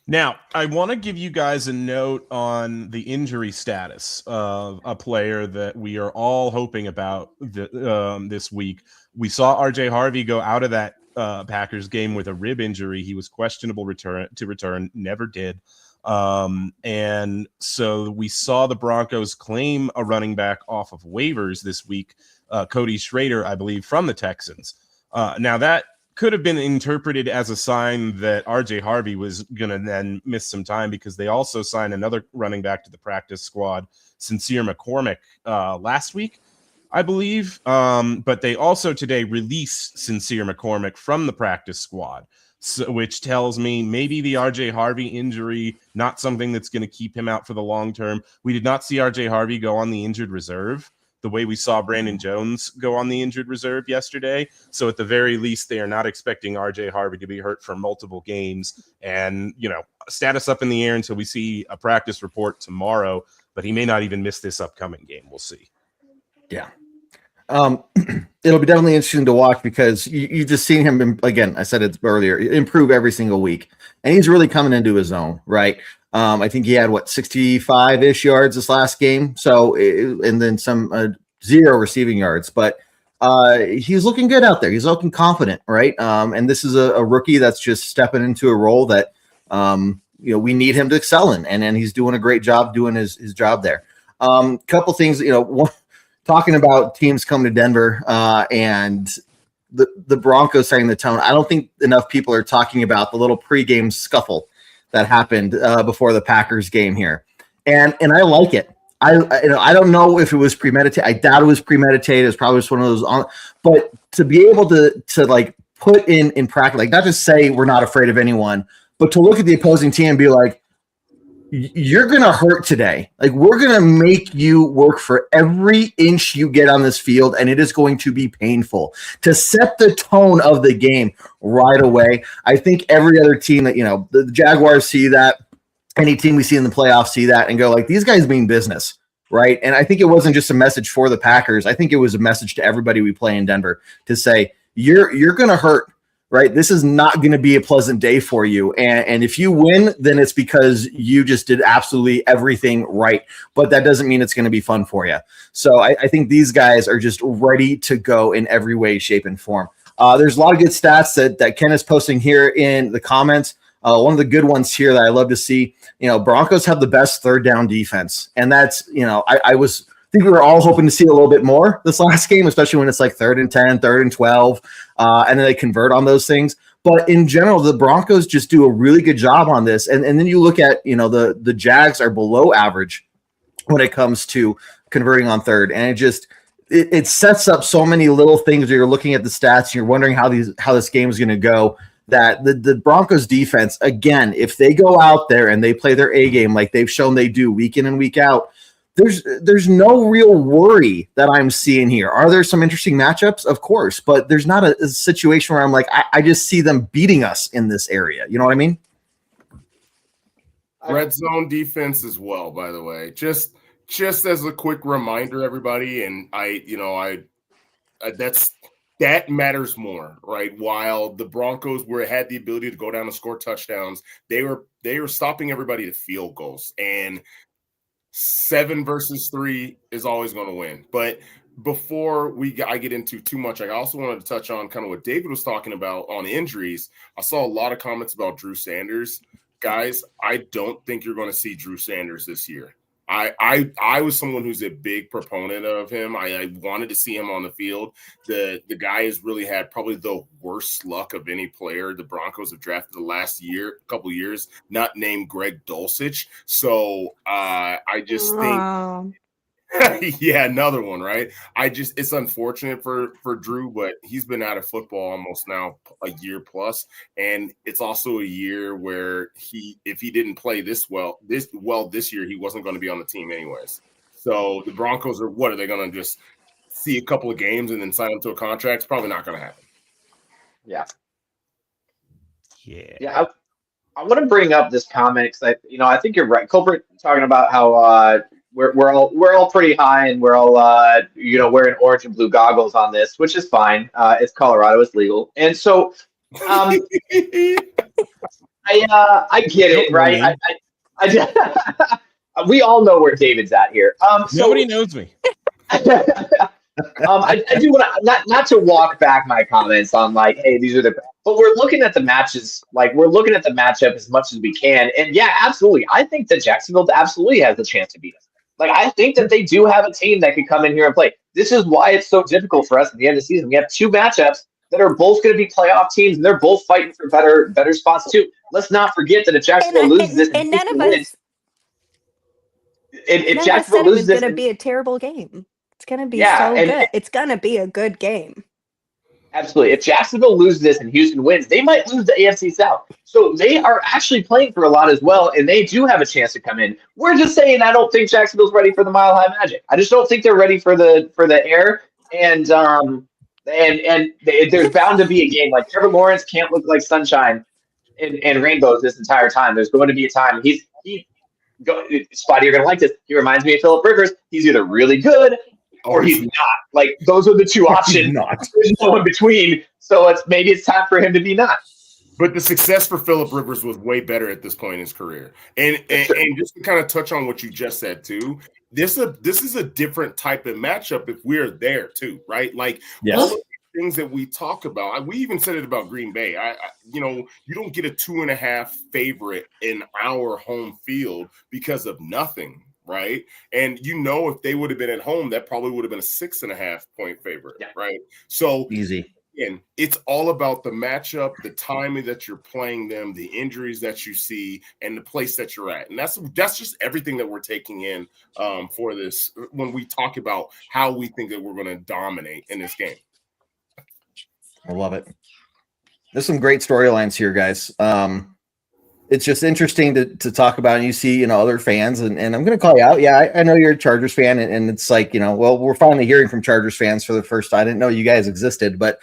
Now, I want to give you guys a note on the injury status of a player that we are all hoping about this week. We saw RJ Harvey go out of that Packers game with a rib injury. He was questionable to return, never did. And so we saw the Broncos claim a running back off of waivers this week, Cody Schrader, I believe, from the Texans. Now that could have been interpreted as a sign that RJ Harvey was going to then miss some time, because they also signed another running back to the practice squad, 𝐏𝐚𝐲𝐭𝐨𝐽, last week, I believe. But they also today released 𝐏𝐚𝐲𝐭𝐨𝐽 from the practice squad, which tells me maybe the RJ Harvey injury, not something that's going to keep him out for the long term. We did not see RJ Harvey go on the injured reserve the way we saw Brandon Jones go on the injured reserve yesterday. So at the very least, they are not expecting RJ Harvey to be hurt for multiple games. And, status up in the air until we see a practice report tomorrow, but he may not even miss this upcoming game. We'll see. Yeah. It'll be definitely interesting to watch, because you just seen him, again, I said it earlier, improve every single week. And he's really coming into his own, right? I think he had 65-ish yards this last game. So, and then some 0 receiving yards, but he's looking good out there. He's looking confident, right? And this is a rookie that's just stepping into a role that, we need him to excel in, and then he's doing a great job doing his job there. Couple things, talking about teams coming to Denver, and the Broncos setting the tone. I don't think enough people are talking about the little pregame scuffle that happened before the Packers game here, and I like it. I don't know if it was premeditated. I doubt it was premeditated. It's probably just one of those. But to be able to put in practice, not just say we're not afraid of anyone, but to look at the opposing team and be like, you're going to hurt today. We're going to make you work for every inch you get on this field, and it is going to be painful. To set the tone of the game right away, I think every other team that, the Jaguars see that, any team we see in the playoffs see that and go these guys mean business, right? And I think it wasn't just a message for the Packers. I think it was a message to everybody we play in Denver to say, you're going to hurt. Right. This is not going to be a pleasant day for you. And if you win, then it's because you just did absolutely everything right. But that doesn't mean it's going to be fun for you. So I think these guys are just ready to go in every way, shape, and form. There's a lot of good stats that Ken is posting here in the comments. One of the good ones here that I love to see, Broncos have the best third down defense. And that's, I think we were all hoping to see a little bit more this last game, especially when it's 3rd and 10, 3rd and 12, and then they convert on those things. But in general, the Broncos just do a really good job on this. And then you look at, the Jags are below average when it comes to converting on third. And it sets up so many little things where you're looking at the stats and you're wondering how this game is going to go, that the Broncos defense, again, if they go out there and they play their A game like they've shown they do week in and week out, there's no real worry that I'm seeing here. Are there some interesting matchups? Of course, but there's not a situation where I'm I just see them beating us in this area. You know what I mean? Red zone defense as well, by the way. Just as a quick reminder, everybody, and that's that matters more, right? While the Broncos had the ability to go down and score touchdowns, they were stopping everybody to field goals, and 7 versus 3 is always going to win. But before I get into too much, I also wanted to touch on kind of what David was talking about on injuries. I saw a lot of comments about Drew Sanders. Guys, I don't think you're going to see Drew Sanders this year. I was someone who's a big proponent of him. I wanted to see him on the field. The guy has really had probably the worst luck of any player the Broncos have drafted the last couple years, not named Greg Dulcich. So I just think yeah, another one, right? It's unfortunate for Drew, but he's been out of football almost now a year plus, and it's also a year where if he didn't play this year, he wasn't going to be on the team anyways. So the Broncos are they going to just see a couple of games and then sign him to a contract? It's probably not going to happen. Yeah. Yeah. I want to bring up this comment because I think you're right, Culbert, talking about how we're all pretty high and we're all wearing orange and blue goggles on this, which is fine. It's Colorado, it's legal, and so I get it, right? We all know where David's at here. Nobody knows me. I do want to not to walk back my comments on like, hey, these are but we're looking at the matches, like we're looking at the matchup as much as we can, and yeah, absolutely, I think that Jacksonville absolutely has the chance to beat us. Like, I think that they do have a team that could come in here and play. This is why it's so difficult for us at the end of the season. We have 2 matchups that are both going to be playoff teams, and they're both fighting for better spots too. Let's not forget that if Jacksonville loses this, and none of us, if none Jacksonville of us said it loses was this, going to be a terrible game. It's going to be and good. It's going to be a good game. Absolutely. If Jacksonville loses this and Houston wins, they might lose the AFC South. So they are actually playing for a lot as well, and they do have a chance to come in. We're just saying I don't think Jacksonville's ready for the Mile High Magic. I just don't think they're ready for the air. And there's bound to be a game. Like Trevor Lawrence can't look like sunshine and rainbows this entire time. There's going to be a time Spotty, you're going to like this. He reminds me of Phillip Rivers. He's either really good or he's not. Like, those are the two options. There's no in between. So maybe it's time for him to be not. But the success for Phillip Rivers was way better at this point in his career. And just to kind of touch on what you just said too, this is a different type of matchup if we're there too, right? Like all of the things that we talk about, we even said it about Green Bay. You don't get a 2.5 favorite in our home field because of nothing. Right. And if they would have been at home, that probably would have been a 6.5 point favorite. Yeah. Right. So easy. And it's all about the matchup, the timing that you're playing them, the injuries that you see, and the place that you're at. And that's just everything that we're taking in for this when we talk about how we think that we're going to dominate in this game. I love it. There's some great storylines here, guys. It's just interesting to talk about, and you see, other fans, and I'm going to call you out. Yeah, I know you're a Chargers fan, and it's like, well, we're finally hearing from Chargers fans for the first time. I didn't know you guys existed, but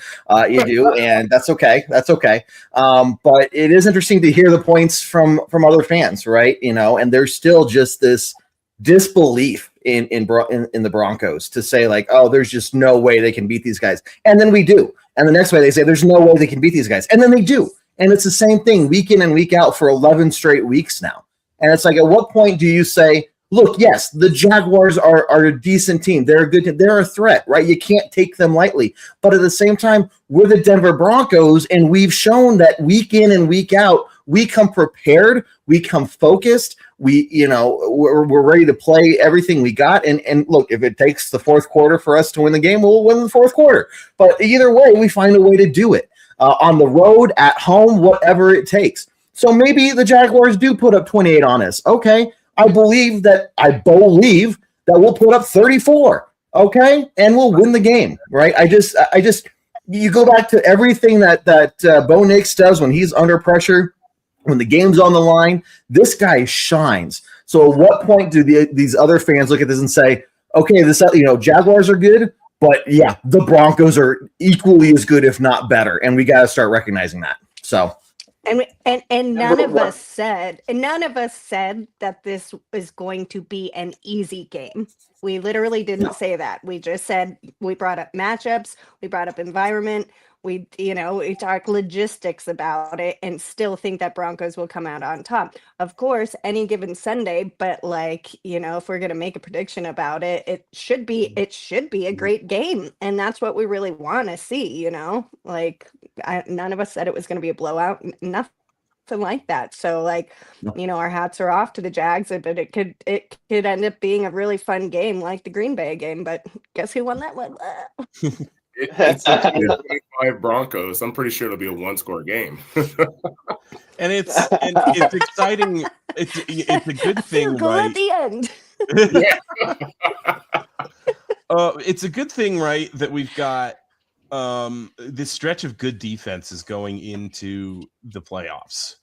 you do, and that's okay. That's okay. But it is interesting to hear the points from other fans, right? And there's still just this disbelief in the Broncos to say like, oh, there's just no way they can beat these guys. And then we do. And the next way they say there's no way they can beat these guys. And then they do. And it's the same thing week in and week out for 11 straight weeks now. And it's like, at what point do you say, look, yes, the Jaguars are a decent team. They're a good team. They're a threat, right? You can't take them lightly. But at the same time, we're the Denver Broncos, and we've shown that week in and week out, we come prepared, we come focused, we're ready to play everything we got. And look, if it takes the fourth quarter for us to win the game, we'll win the fourth quarter. But either way, we find a way to do it. On the road, at home, whatever it takes. So maybe the Jaguars do put up 28 on us. Okay, I believe that we'll put up 34. Okay, and we'll win the game. Right? I just you go back to everything that Bo Nix does when he's under pressure, when the game's on the line. This guy shines. So at what point do these other fans look at this and say, okay, Jaguars are good? But yeah, the Broncos are equally as good, if not better, and we got to start recognizing that. So, And none of us said that this was going to be an easy game. We literally didn't say that. We just said we brought up matchups, we brought up environment, we talk logistics about it, and still think that Broncos will come out on top. Of course, any given Sunday, but if we're gonna make a prediction about it, it should be a great game, and that's what we really want to see. None of us said it was going to be a blowout, nothing like that. So our hats are off to the Jags, but it could end up being a really fun game like the Green Bay game. But guess who won that one? It's 25 Broncos. I'm pretty sure it'll be a one-score game. And it's exciting. It's a good thing, Goal right? at the end. It's a good thing, right, that we've got this stretch of good defenses going into the playoffs.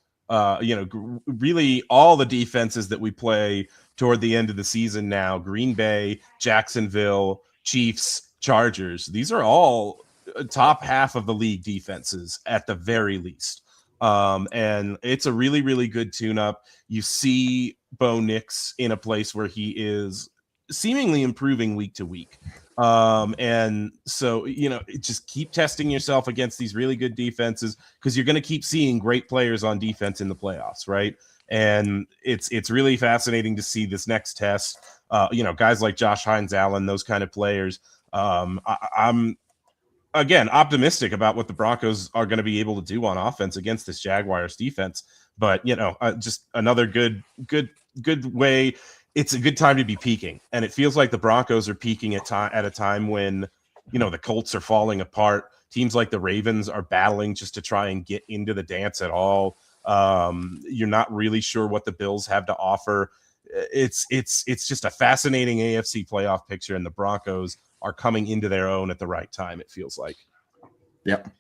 Really all the defenses that we play toward the end of the season now, Green Bay, Jacksonville, Chiefs, Chargers, these are all top half of the league defenses at the very least. And it's a really, really good tune-up. You see Bo Nix in a place where he is seemingly improving week to week. And so, just keep testing yourself against these really good defenses, because you're going to keep seeing great players on defense in the playoffs, right? And it's really fascinating to see this next test. Guys like Josh Hines-Allen, those kind of players. I'm again optimistic about what the Broncos are going to be able to do on offense against this Jaguars defense. But just another good way. It's a good time to be peaking, and it feels like the Broncos are peaking at a time when the Colts are falling apart. Teams like the Ravens are battling just to try and get into the dance at all. You're not really sure what the Bills have to offer. It's just a fascinating AFC playoff picture, and the Broncos are coming into their own at the right time, it feels like. Yep.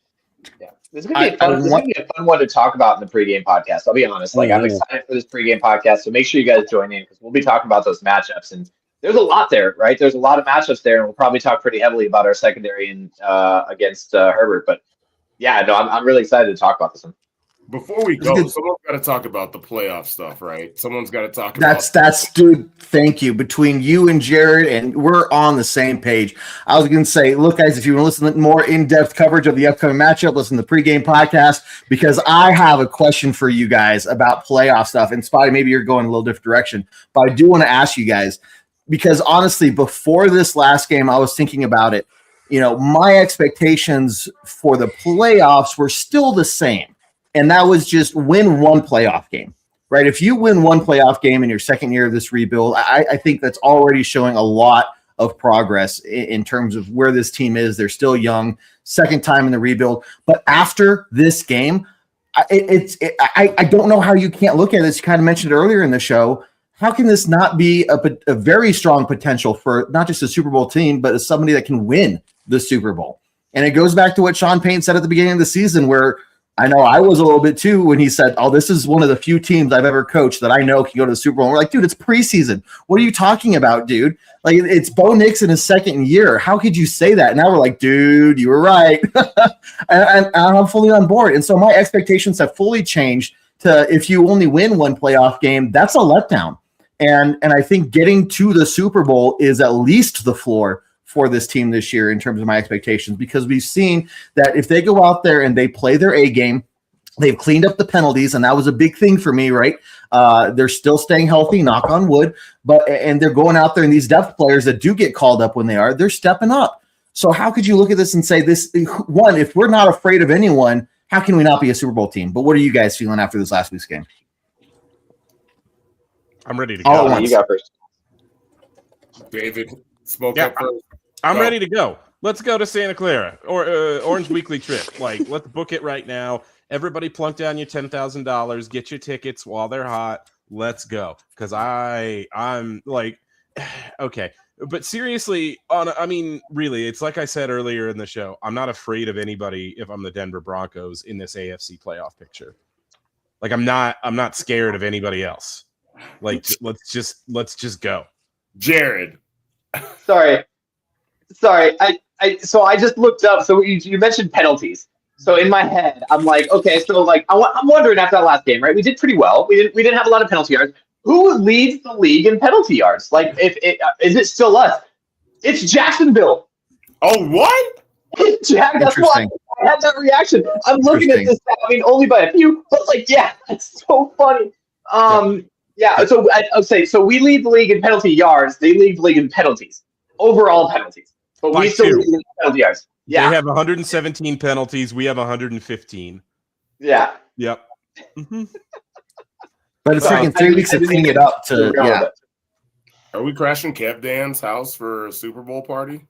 Yeah. This is going to be a fun one to talk about in the pregame podcast. I'll be honest. I'm excited for this pregame podcast, so make sure you guys join in, because we'll be talking about those matchups. And there's a lot there, right? There's a lot of matchups there, and we'll probably talk pretty heavily about our secondary and against Herbert. But yeah, no, I'm really excited to talk about this one. Before we go, someone's got to talk about the playoff stuff, right? Someone's got to talk about that's dude. Thank you. Between you and Jared, and we're on the same page. I was going to say, look, guys, if you want to listen to more in-depth coverage of the upcoming matchup, listen to the pregame podcast, because I have a question for you guys about playoff stuff. And Spotty, maybe you're going a little different direction, but I do want to ask you guys, because honestly, before this last game, I was thinking about it. My expectations for the playoffs were still the same. And that was just win one playoff game, right? If you win one playoff game in your second year of this rebuild, I think that's already showing a lot of progress in terms of where this team is. They're still young, second time in the rebuild. But after this game, I don't know how you can't look at this. You kind of mentioned earlier in the show. How can this not be a very strong potential for not just a Super Bowl team, but as somebody that can win the Super Bowl? And it goes back to what Sean Payton said at the beginning of the season, where I know I was a little bit too when he said, "Oh, this is one of the few teams I've ever coached that I know can go to the Super Bowl." And we're like, dude, it's preseason. What are you talking about, dude? It's Bo Nix in his second year. How could you say that? And now we're like, dude, you were right. and I'm fully on board. And so my expectations have fully changed to, if you only win one playoff game, that's a letdown. And I think getting to the Super Bowl is at least the floor for this team this year in terms of my expectations, because we've seen that if they go out there and they play their A game, they've cleaned up the penalties, and that was a big thing for me, right? They're still staying healthy, knock on wood, and they're going out there, and these depth players that do get called up when they're stepping up. So how could you look at this and say this, one, if we're not afraid of anyone, how can we not be a Super Bowl team? But what are you guys feeling after this last week's game? I'm ready to go. You got first. David. Spoke up first. I'm ready to go. Let's go to Santa Clara or Orange Weekly trip. Let's book it right now. Everybody plunk down your $10,000. Get your tickets while they're hot. Let's go. Because I'm like, okay. But seriously, really, it's like I said earlier in the show. I'm not afraid of anybody if I'm the Denver Broncos in this AFC playoff picture. I'm not scared of anybody else. Let's just go. Jared. Sorry. I just looked up. So you mentioned penalties. So in my head, I'm like, okay, so like I'm wondering after that last game, right? We did pretty well. We didn't have a lot of penalty yards. Who leads the league in penalty yards? Like, is it still us? It's Jacksonville. Oh, what? Jack, that's why I had that reaction. I'm looking at this. I mean, only by a few, but like, yeah, that's so funny. Yeah. So I'll say, so we lead the league in penalty yards. They lead the league in penalties, overall penalties, but we still lead in penalty yards. Yeah. They have 117 penalties. We have 115. Yeah. Yep. Mm-hmm. But it's taking 3 weeks to clean it up. Are we crashing Dan's house for a Super Bowl party?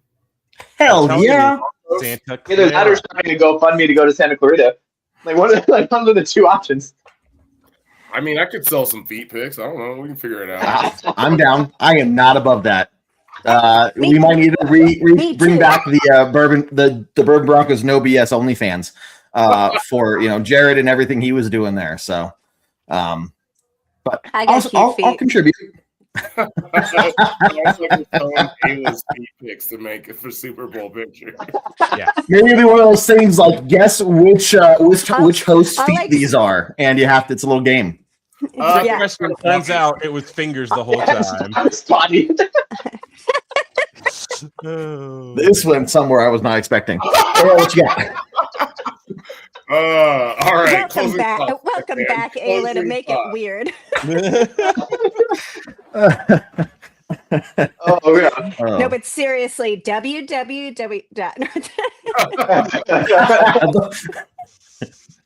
Hell yeah! Santa Either that or starting to GoFundMe to go to Santa Clarita. Like, what are the two options? I mean, I could sell some feet pics. I don't know. We can figure it out. I'm down. I am not above that. We might need to bring back the Bourbon Broncos no BS OnlyFans for Jared and everything he was doing there. So, but I'll contribute. Kayla's feet pics to make it for Super Bowl picture. Yeah, maybe it'll be one of those things like guess which host's feet these are, and you have to. It's a little game. Question turns out it was fingers the whole time. This went somewhere I was not expecting. What you got? All right. Welcome back, Ayla, to make it weird. No, but seriously, www.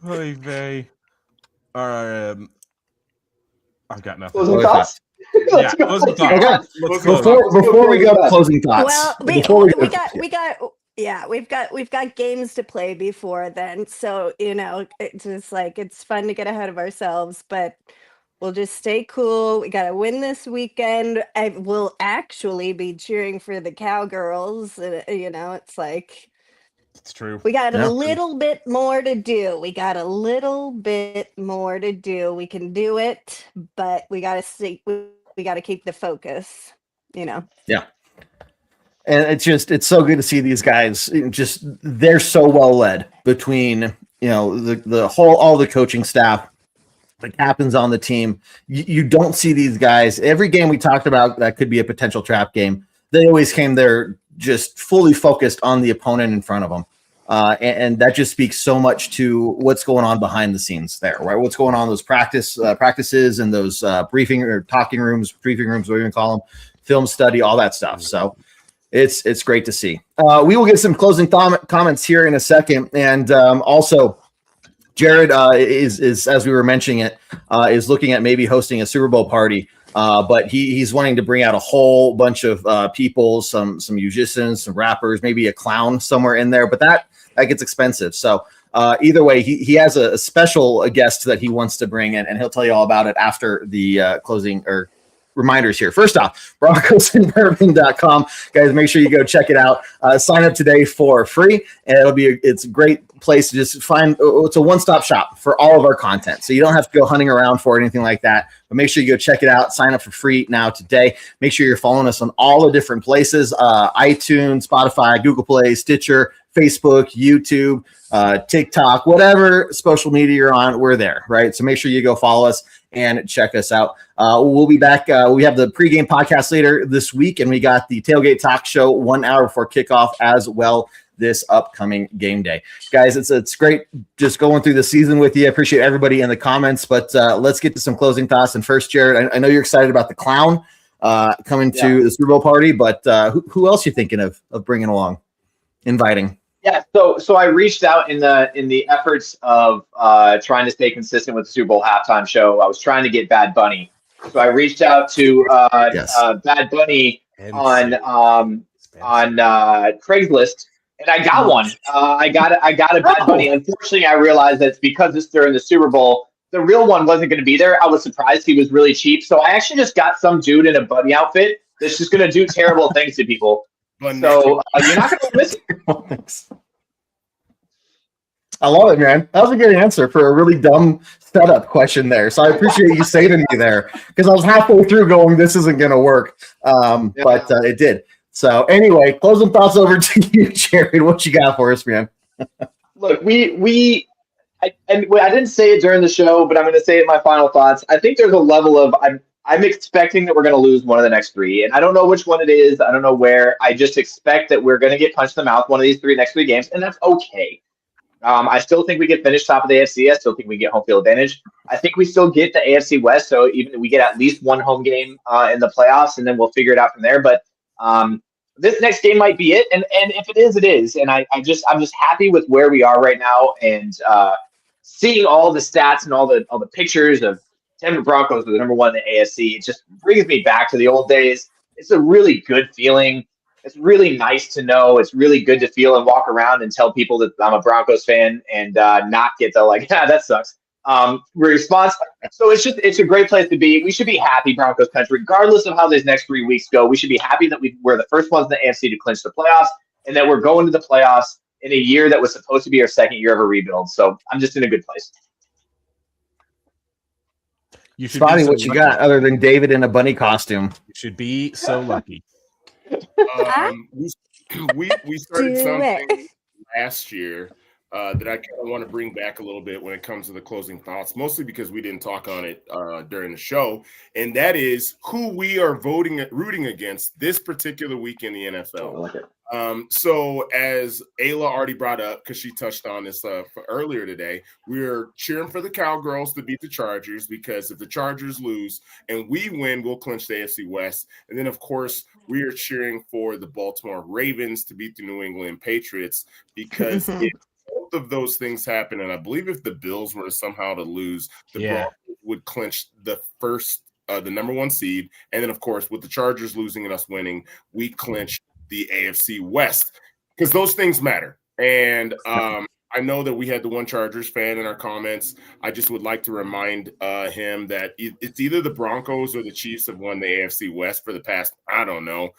Oy vey. All right. I've got nothing. Closing thoughts? Closing thoughts. Before we go to closing thoughts. Well, we've got games to play before then, so it's just like it's fun to get ahead of ourselves, but we'll just stay cool. We got to win this weekend. I will actually be cheering for the Cowgirls. It's like it's true. We got a little bit more to do. We can do it, but we got to keep the focus. Yeah. And it's so good to see these guys. They're so well led between all the coaching staff, the captains on the team. You don't see these guys every game we talked about that could be a potential trap game. They always came there just fully focused on the opponent in front of them, and that just speaks so much to what's going on behind the scenes there. Right, what's going on in those practices and those briefing rooms, what do you call them, film study, all that stuff. So. It's great to see. We will get some closing comments here in a second, and also Jared is as we were mentioning it is looking at maybe hosting a Super Bowl party, but he's wanting to bring out a whole bunch of people, some musicians, some rappers, maybe a clown somewhere in there, but that gets expensive. So either way, he has a special guest that he wants to bring in, and he'll tell you all about it after the closing or reminders here. First off, broncosandbourbon.com. Guys, make sure you go check it out. Sign up today for free, and it's a great place to just find. It's a one-stop shop for all of our content, so you don't have to go hunting around for anything like that. But make sure you go check it out. Sign up for free now today. Make sure you're following us on all the different places: iTunes, Spotify, Google Play, Stitcher, Facebook, YouTube, TikTok, whatever social media you're on, we're there, right? So make sure you go follow us and check us out. We'll be back. We have the pregame podcast later this week, and we got the Tailgate Talk Show 1 hour before kickoff as well this upcoming game day. Guys, it's great just going through the season with you. I appreciate everybody in the comments, but let's get to some closing thoughts. And first, Jared, I know you're excited about the clown coming to the Super Bowl party, but who else you thinking of bringing along, inviting? Yeah, so I reached out in the efforts of trying to stay consistent with the Super Bowl halftime show. I was trying to get Bad Bunny, so I reached out to Bad Bunny on Craigslist, and I got one. I got a Bad Bunny. Unfortunately, I realized that it's because it's during the Super Bowl. The real one wasn't going to be there. I was surprised he was really cheap, so I actually just got some dude in a bunny outfit that's just going to do terrible things to people. So you're not going to miss it. I love it, man. That was a good answer for a really dumb setup question there. So I appreciate you saving me there because I was halfway through going, this isn't going to work. But it did. So anyway, closing thoughts over to you, Jared. What you got for us, man? look, I didn't say it during the show, but I'm going to say it in my final thoughts. I think there's a level of I'm expecting that we're going to lose one of the next three, and I don't know which one it is. I don't know where. I just expect that we're going to get punched in the mouth one of these next three games, and that's okay. I still think we get finished top of the AFC. I still think we get home field advantage. I think we still get the AFC West, so even we get at least one home game in the playoffs, and then we'll figure it out from there. But this next game might be it, and if it is, it is. And I'm just happy with where we are right now, and seeing all the stats and all the pictures of Denver Broncos are the number one in the AFC. It just brings me back to the old days. It's a really good feeling. It's really nice to know. It's really good to feel and walk around and tell people that I'm a Broncos fan and not get the like, yeah, that sucks. Response. So it's a great place to be. We should be happy, Broncos country, regardless of how these next 3 weeks go. We should be happy that we're the first ones in the AFC to clinch the playoffs, and that we're going to the playoffs in a year that was supposed to be our second year of a rebuild. So I'm just in a good place. You should Spotty, be so what you lucky. got other than David in a bunny costume? You should be so lucky. We started Do something it. last year that I kind of want to bring back a little bit when it comes to the closing thoughts, mostly because we didn't talk on it during the show, and that is who we are rooting against this particular week in the NFL. I like it. So as Ayla already brought up, because she touched on this earlier today, we're cheering for the Cowgirls to beat the Chargers, because if the Chargers lose and we win, we'll clinch the AFC West. And then, of course, we are cheering for the Baltimore Ravens to beat the New England Patriots, because if both of those things happen, and I believe if the Bills were somehow to lose, the Broncos would clinch the number one seed. And then, of course, with the Chargers losing and us winning, we clinch the AFC West, because those things matter. And I know that we had the one Chargers fan in our comments. I just would like to remind him that it's either the Broncos or the Chiefs have won the AFC West for the past, I don't know,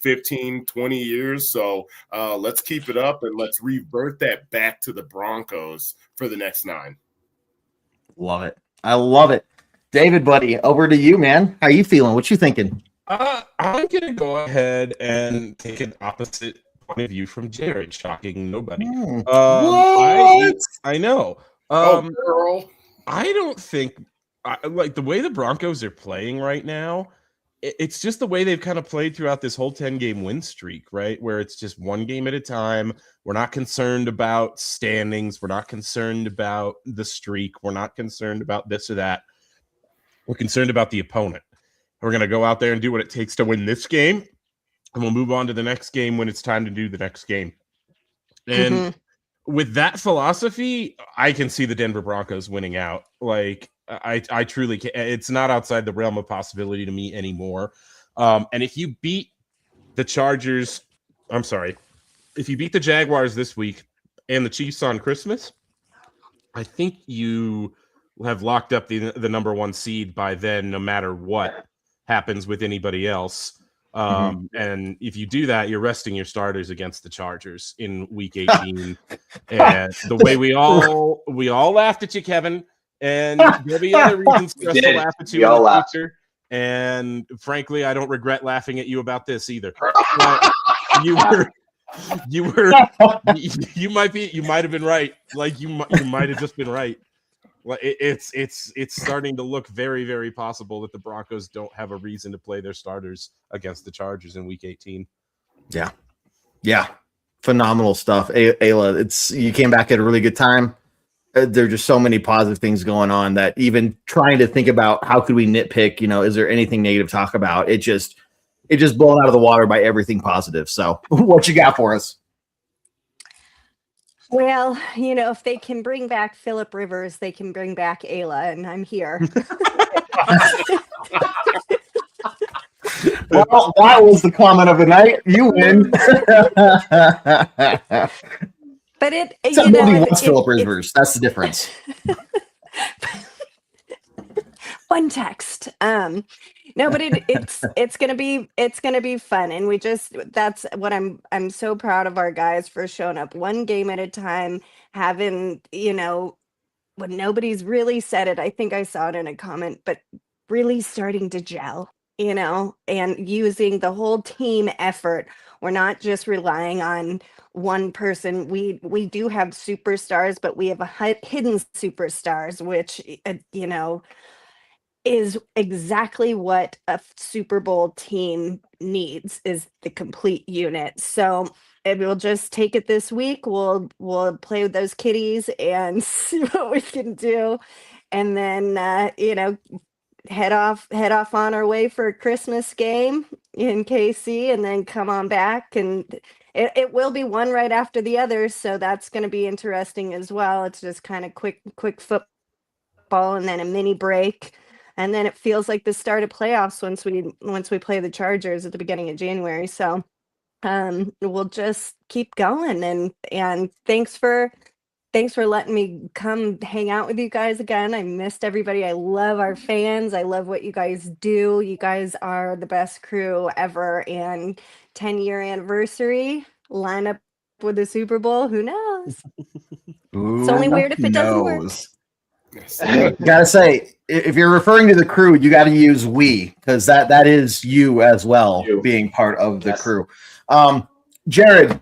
15, 20 years. So let's keep it up and let's revert that back to the Broncos for the next 9. Love it. I love it. David, buddy, over to you, man. How you feeling? What you thinking? I'm gonna go ahead and take an opposite point of view from Jared. Shocking nobody. What? I know. Girl. I don't think like the way the Broncos are playing right now. It's just the way they've kind of played throughout this whole 10-game win streak, right? Where it's just one game at a time. We're not concerned about standings. We're not concerned about the streak. We're not concerned about this or that. We're concerned about the opponent. We're going to go out there and do what it takes to win this game, and we'll move on to the next game when it's time to do the next game. And with that philosophy, I can see the Denver Broncos winning out. Like, I truly can. It's not outside the realm of possibility to me anymore. And if you beat the Chargers, if you beat the Jaguars this week and the Chiefs on Christmas, I think you will have locked up the number one seed by then, no matter what happens with anybody else. And if you do that, you're resting your starters against the Chargers in week 18. And the way we all laughed at you, Kevin, and there'll be other reasons for us to laugh at you in the future. And frankly, I don't regret laughing at you about this either. But you might have been right. Like you might have just been right. It's starting to look very, very possible that the Broncos don't have a reason to play their starters against the Chargers in week 18. Yeah. Phenomenal stuff. Ayla, you came back at a really good time. There are just so many positive things going on that even trying to think about how could we nitpick, is there anything negative to talk about? It just blown out of the water by everything positive. So what you got for us? Well, if they can bring back Phillip Rivers, they can bring back Ayla, and I'm here. Well, that was the comment of the night. You win. But nobody wants Phillip Rivers. That's the difference. One text. No, but it's gonna be fun, and that's what I'm so proud of our guys for showing up one game at a time, having when nobody's really said it. I think I saw it in a comment, but really starting to gel. and using the whole team effort. We're not just relying on one person. We do have superstars, but we have hidden superstars, which, is exactly what a Super Bowl team needs, is the complete unit. So we'll just take it this week. We'll play with those kitties and see what we can do. And then, head off on our way for a Christmas game in KC, and then come on back. And it will be one right after the other. So that's going to be interesting as well. It's just kind of quick football and then a mini break. And then it feels like the start of playoffs once we play the Chargers at the beginning of January. So we'll just keep going. And thanks for letting me come hang out with you guys again. I missed everybody. I love our fans. I love what you guys do. You guys are the best crew ever. And 10-year anniversary, line up with the Super Bowl. Who knows? It's only weird if it doesn't work. Gotta say, if you're referring to the crew, you got to use we, because that is you as well, being part of the crew. Jared,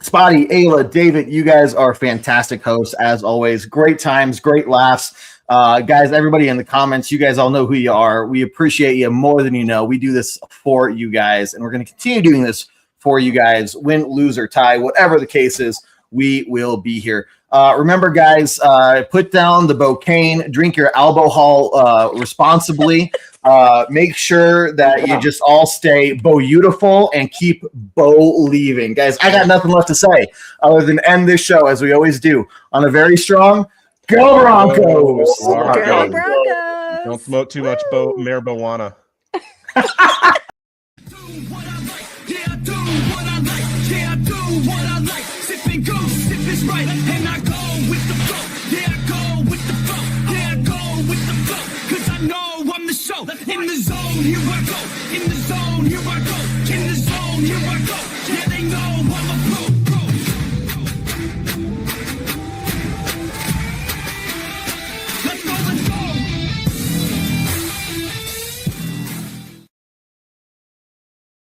Spotty, Ayla, David, you guys are fantastic hosts as always. Great times, great laughs. Guys, everybody in the comments, you guys all know who you are. We appreciate you more than you know. We do this for you guys, and we're going to continue doing this for you guys. Win, lose, or tie, whatever the case is, we will be here. Remember, guys, put down the 𝐉𝐚𝐲𝐭𝐨𝐧, drink your alcohol responsibly. Make sure that you just all stay beautiful and keep leaving. Guys, I got nothing left to say other than end this show, as we always do, on a very strong Go Broncos! Go Broncos! Don't smoke too much marijuana. Right, and I go with the flow. Yeah, I go with the flow. Yeah, I go with the flow. Cause I know I'm the show. In the zone, here I go. In the zone, here I go. In the zone, here I go. Yeah, they know I'm a pro.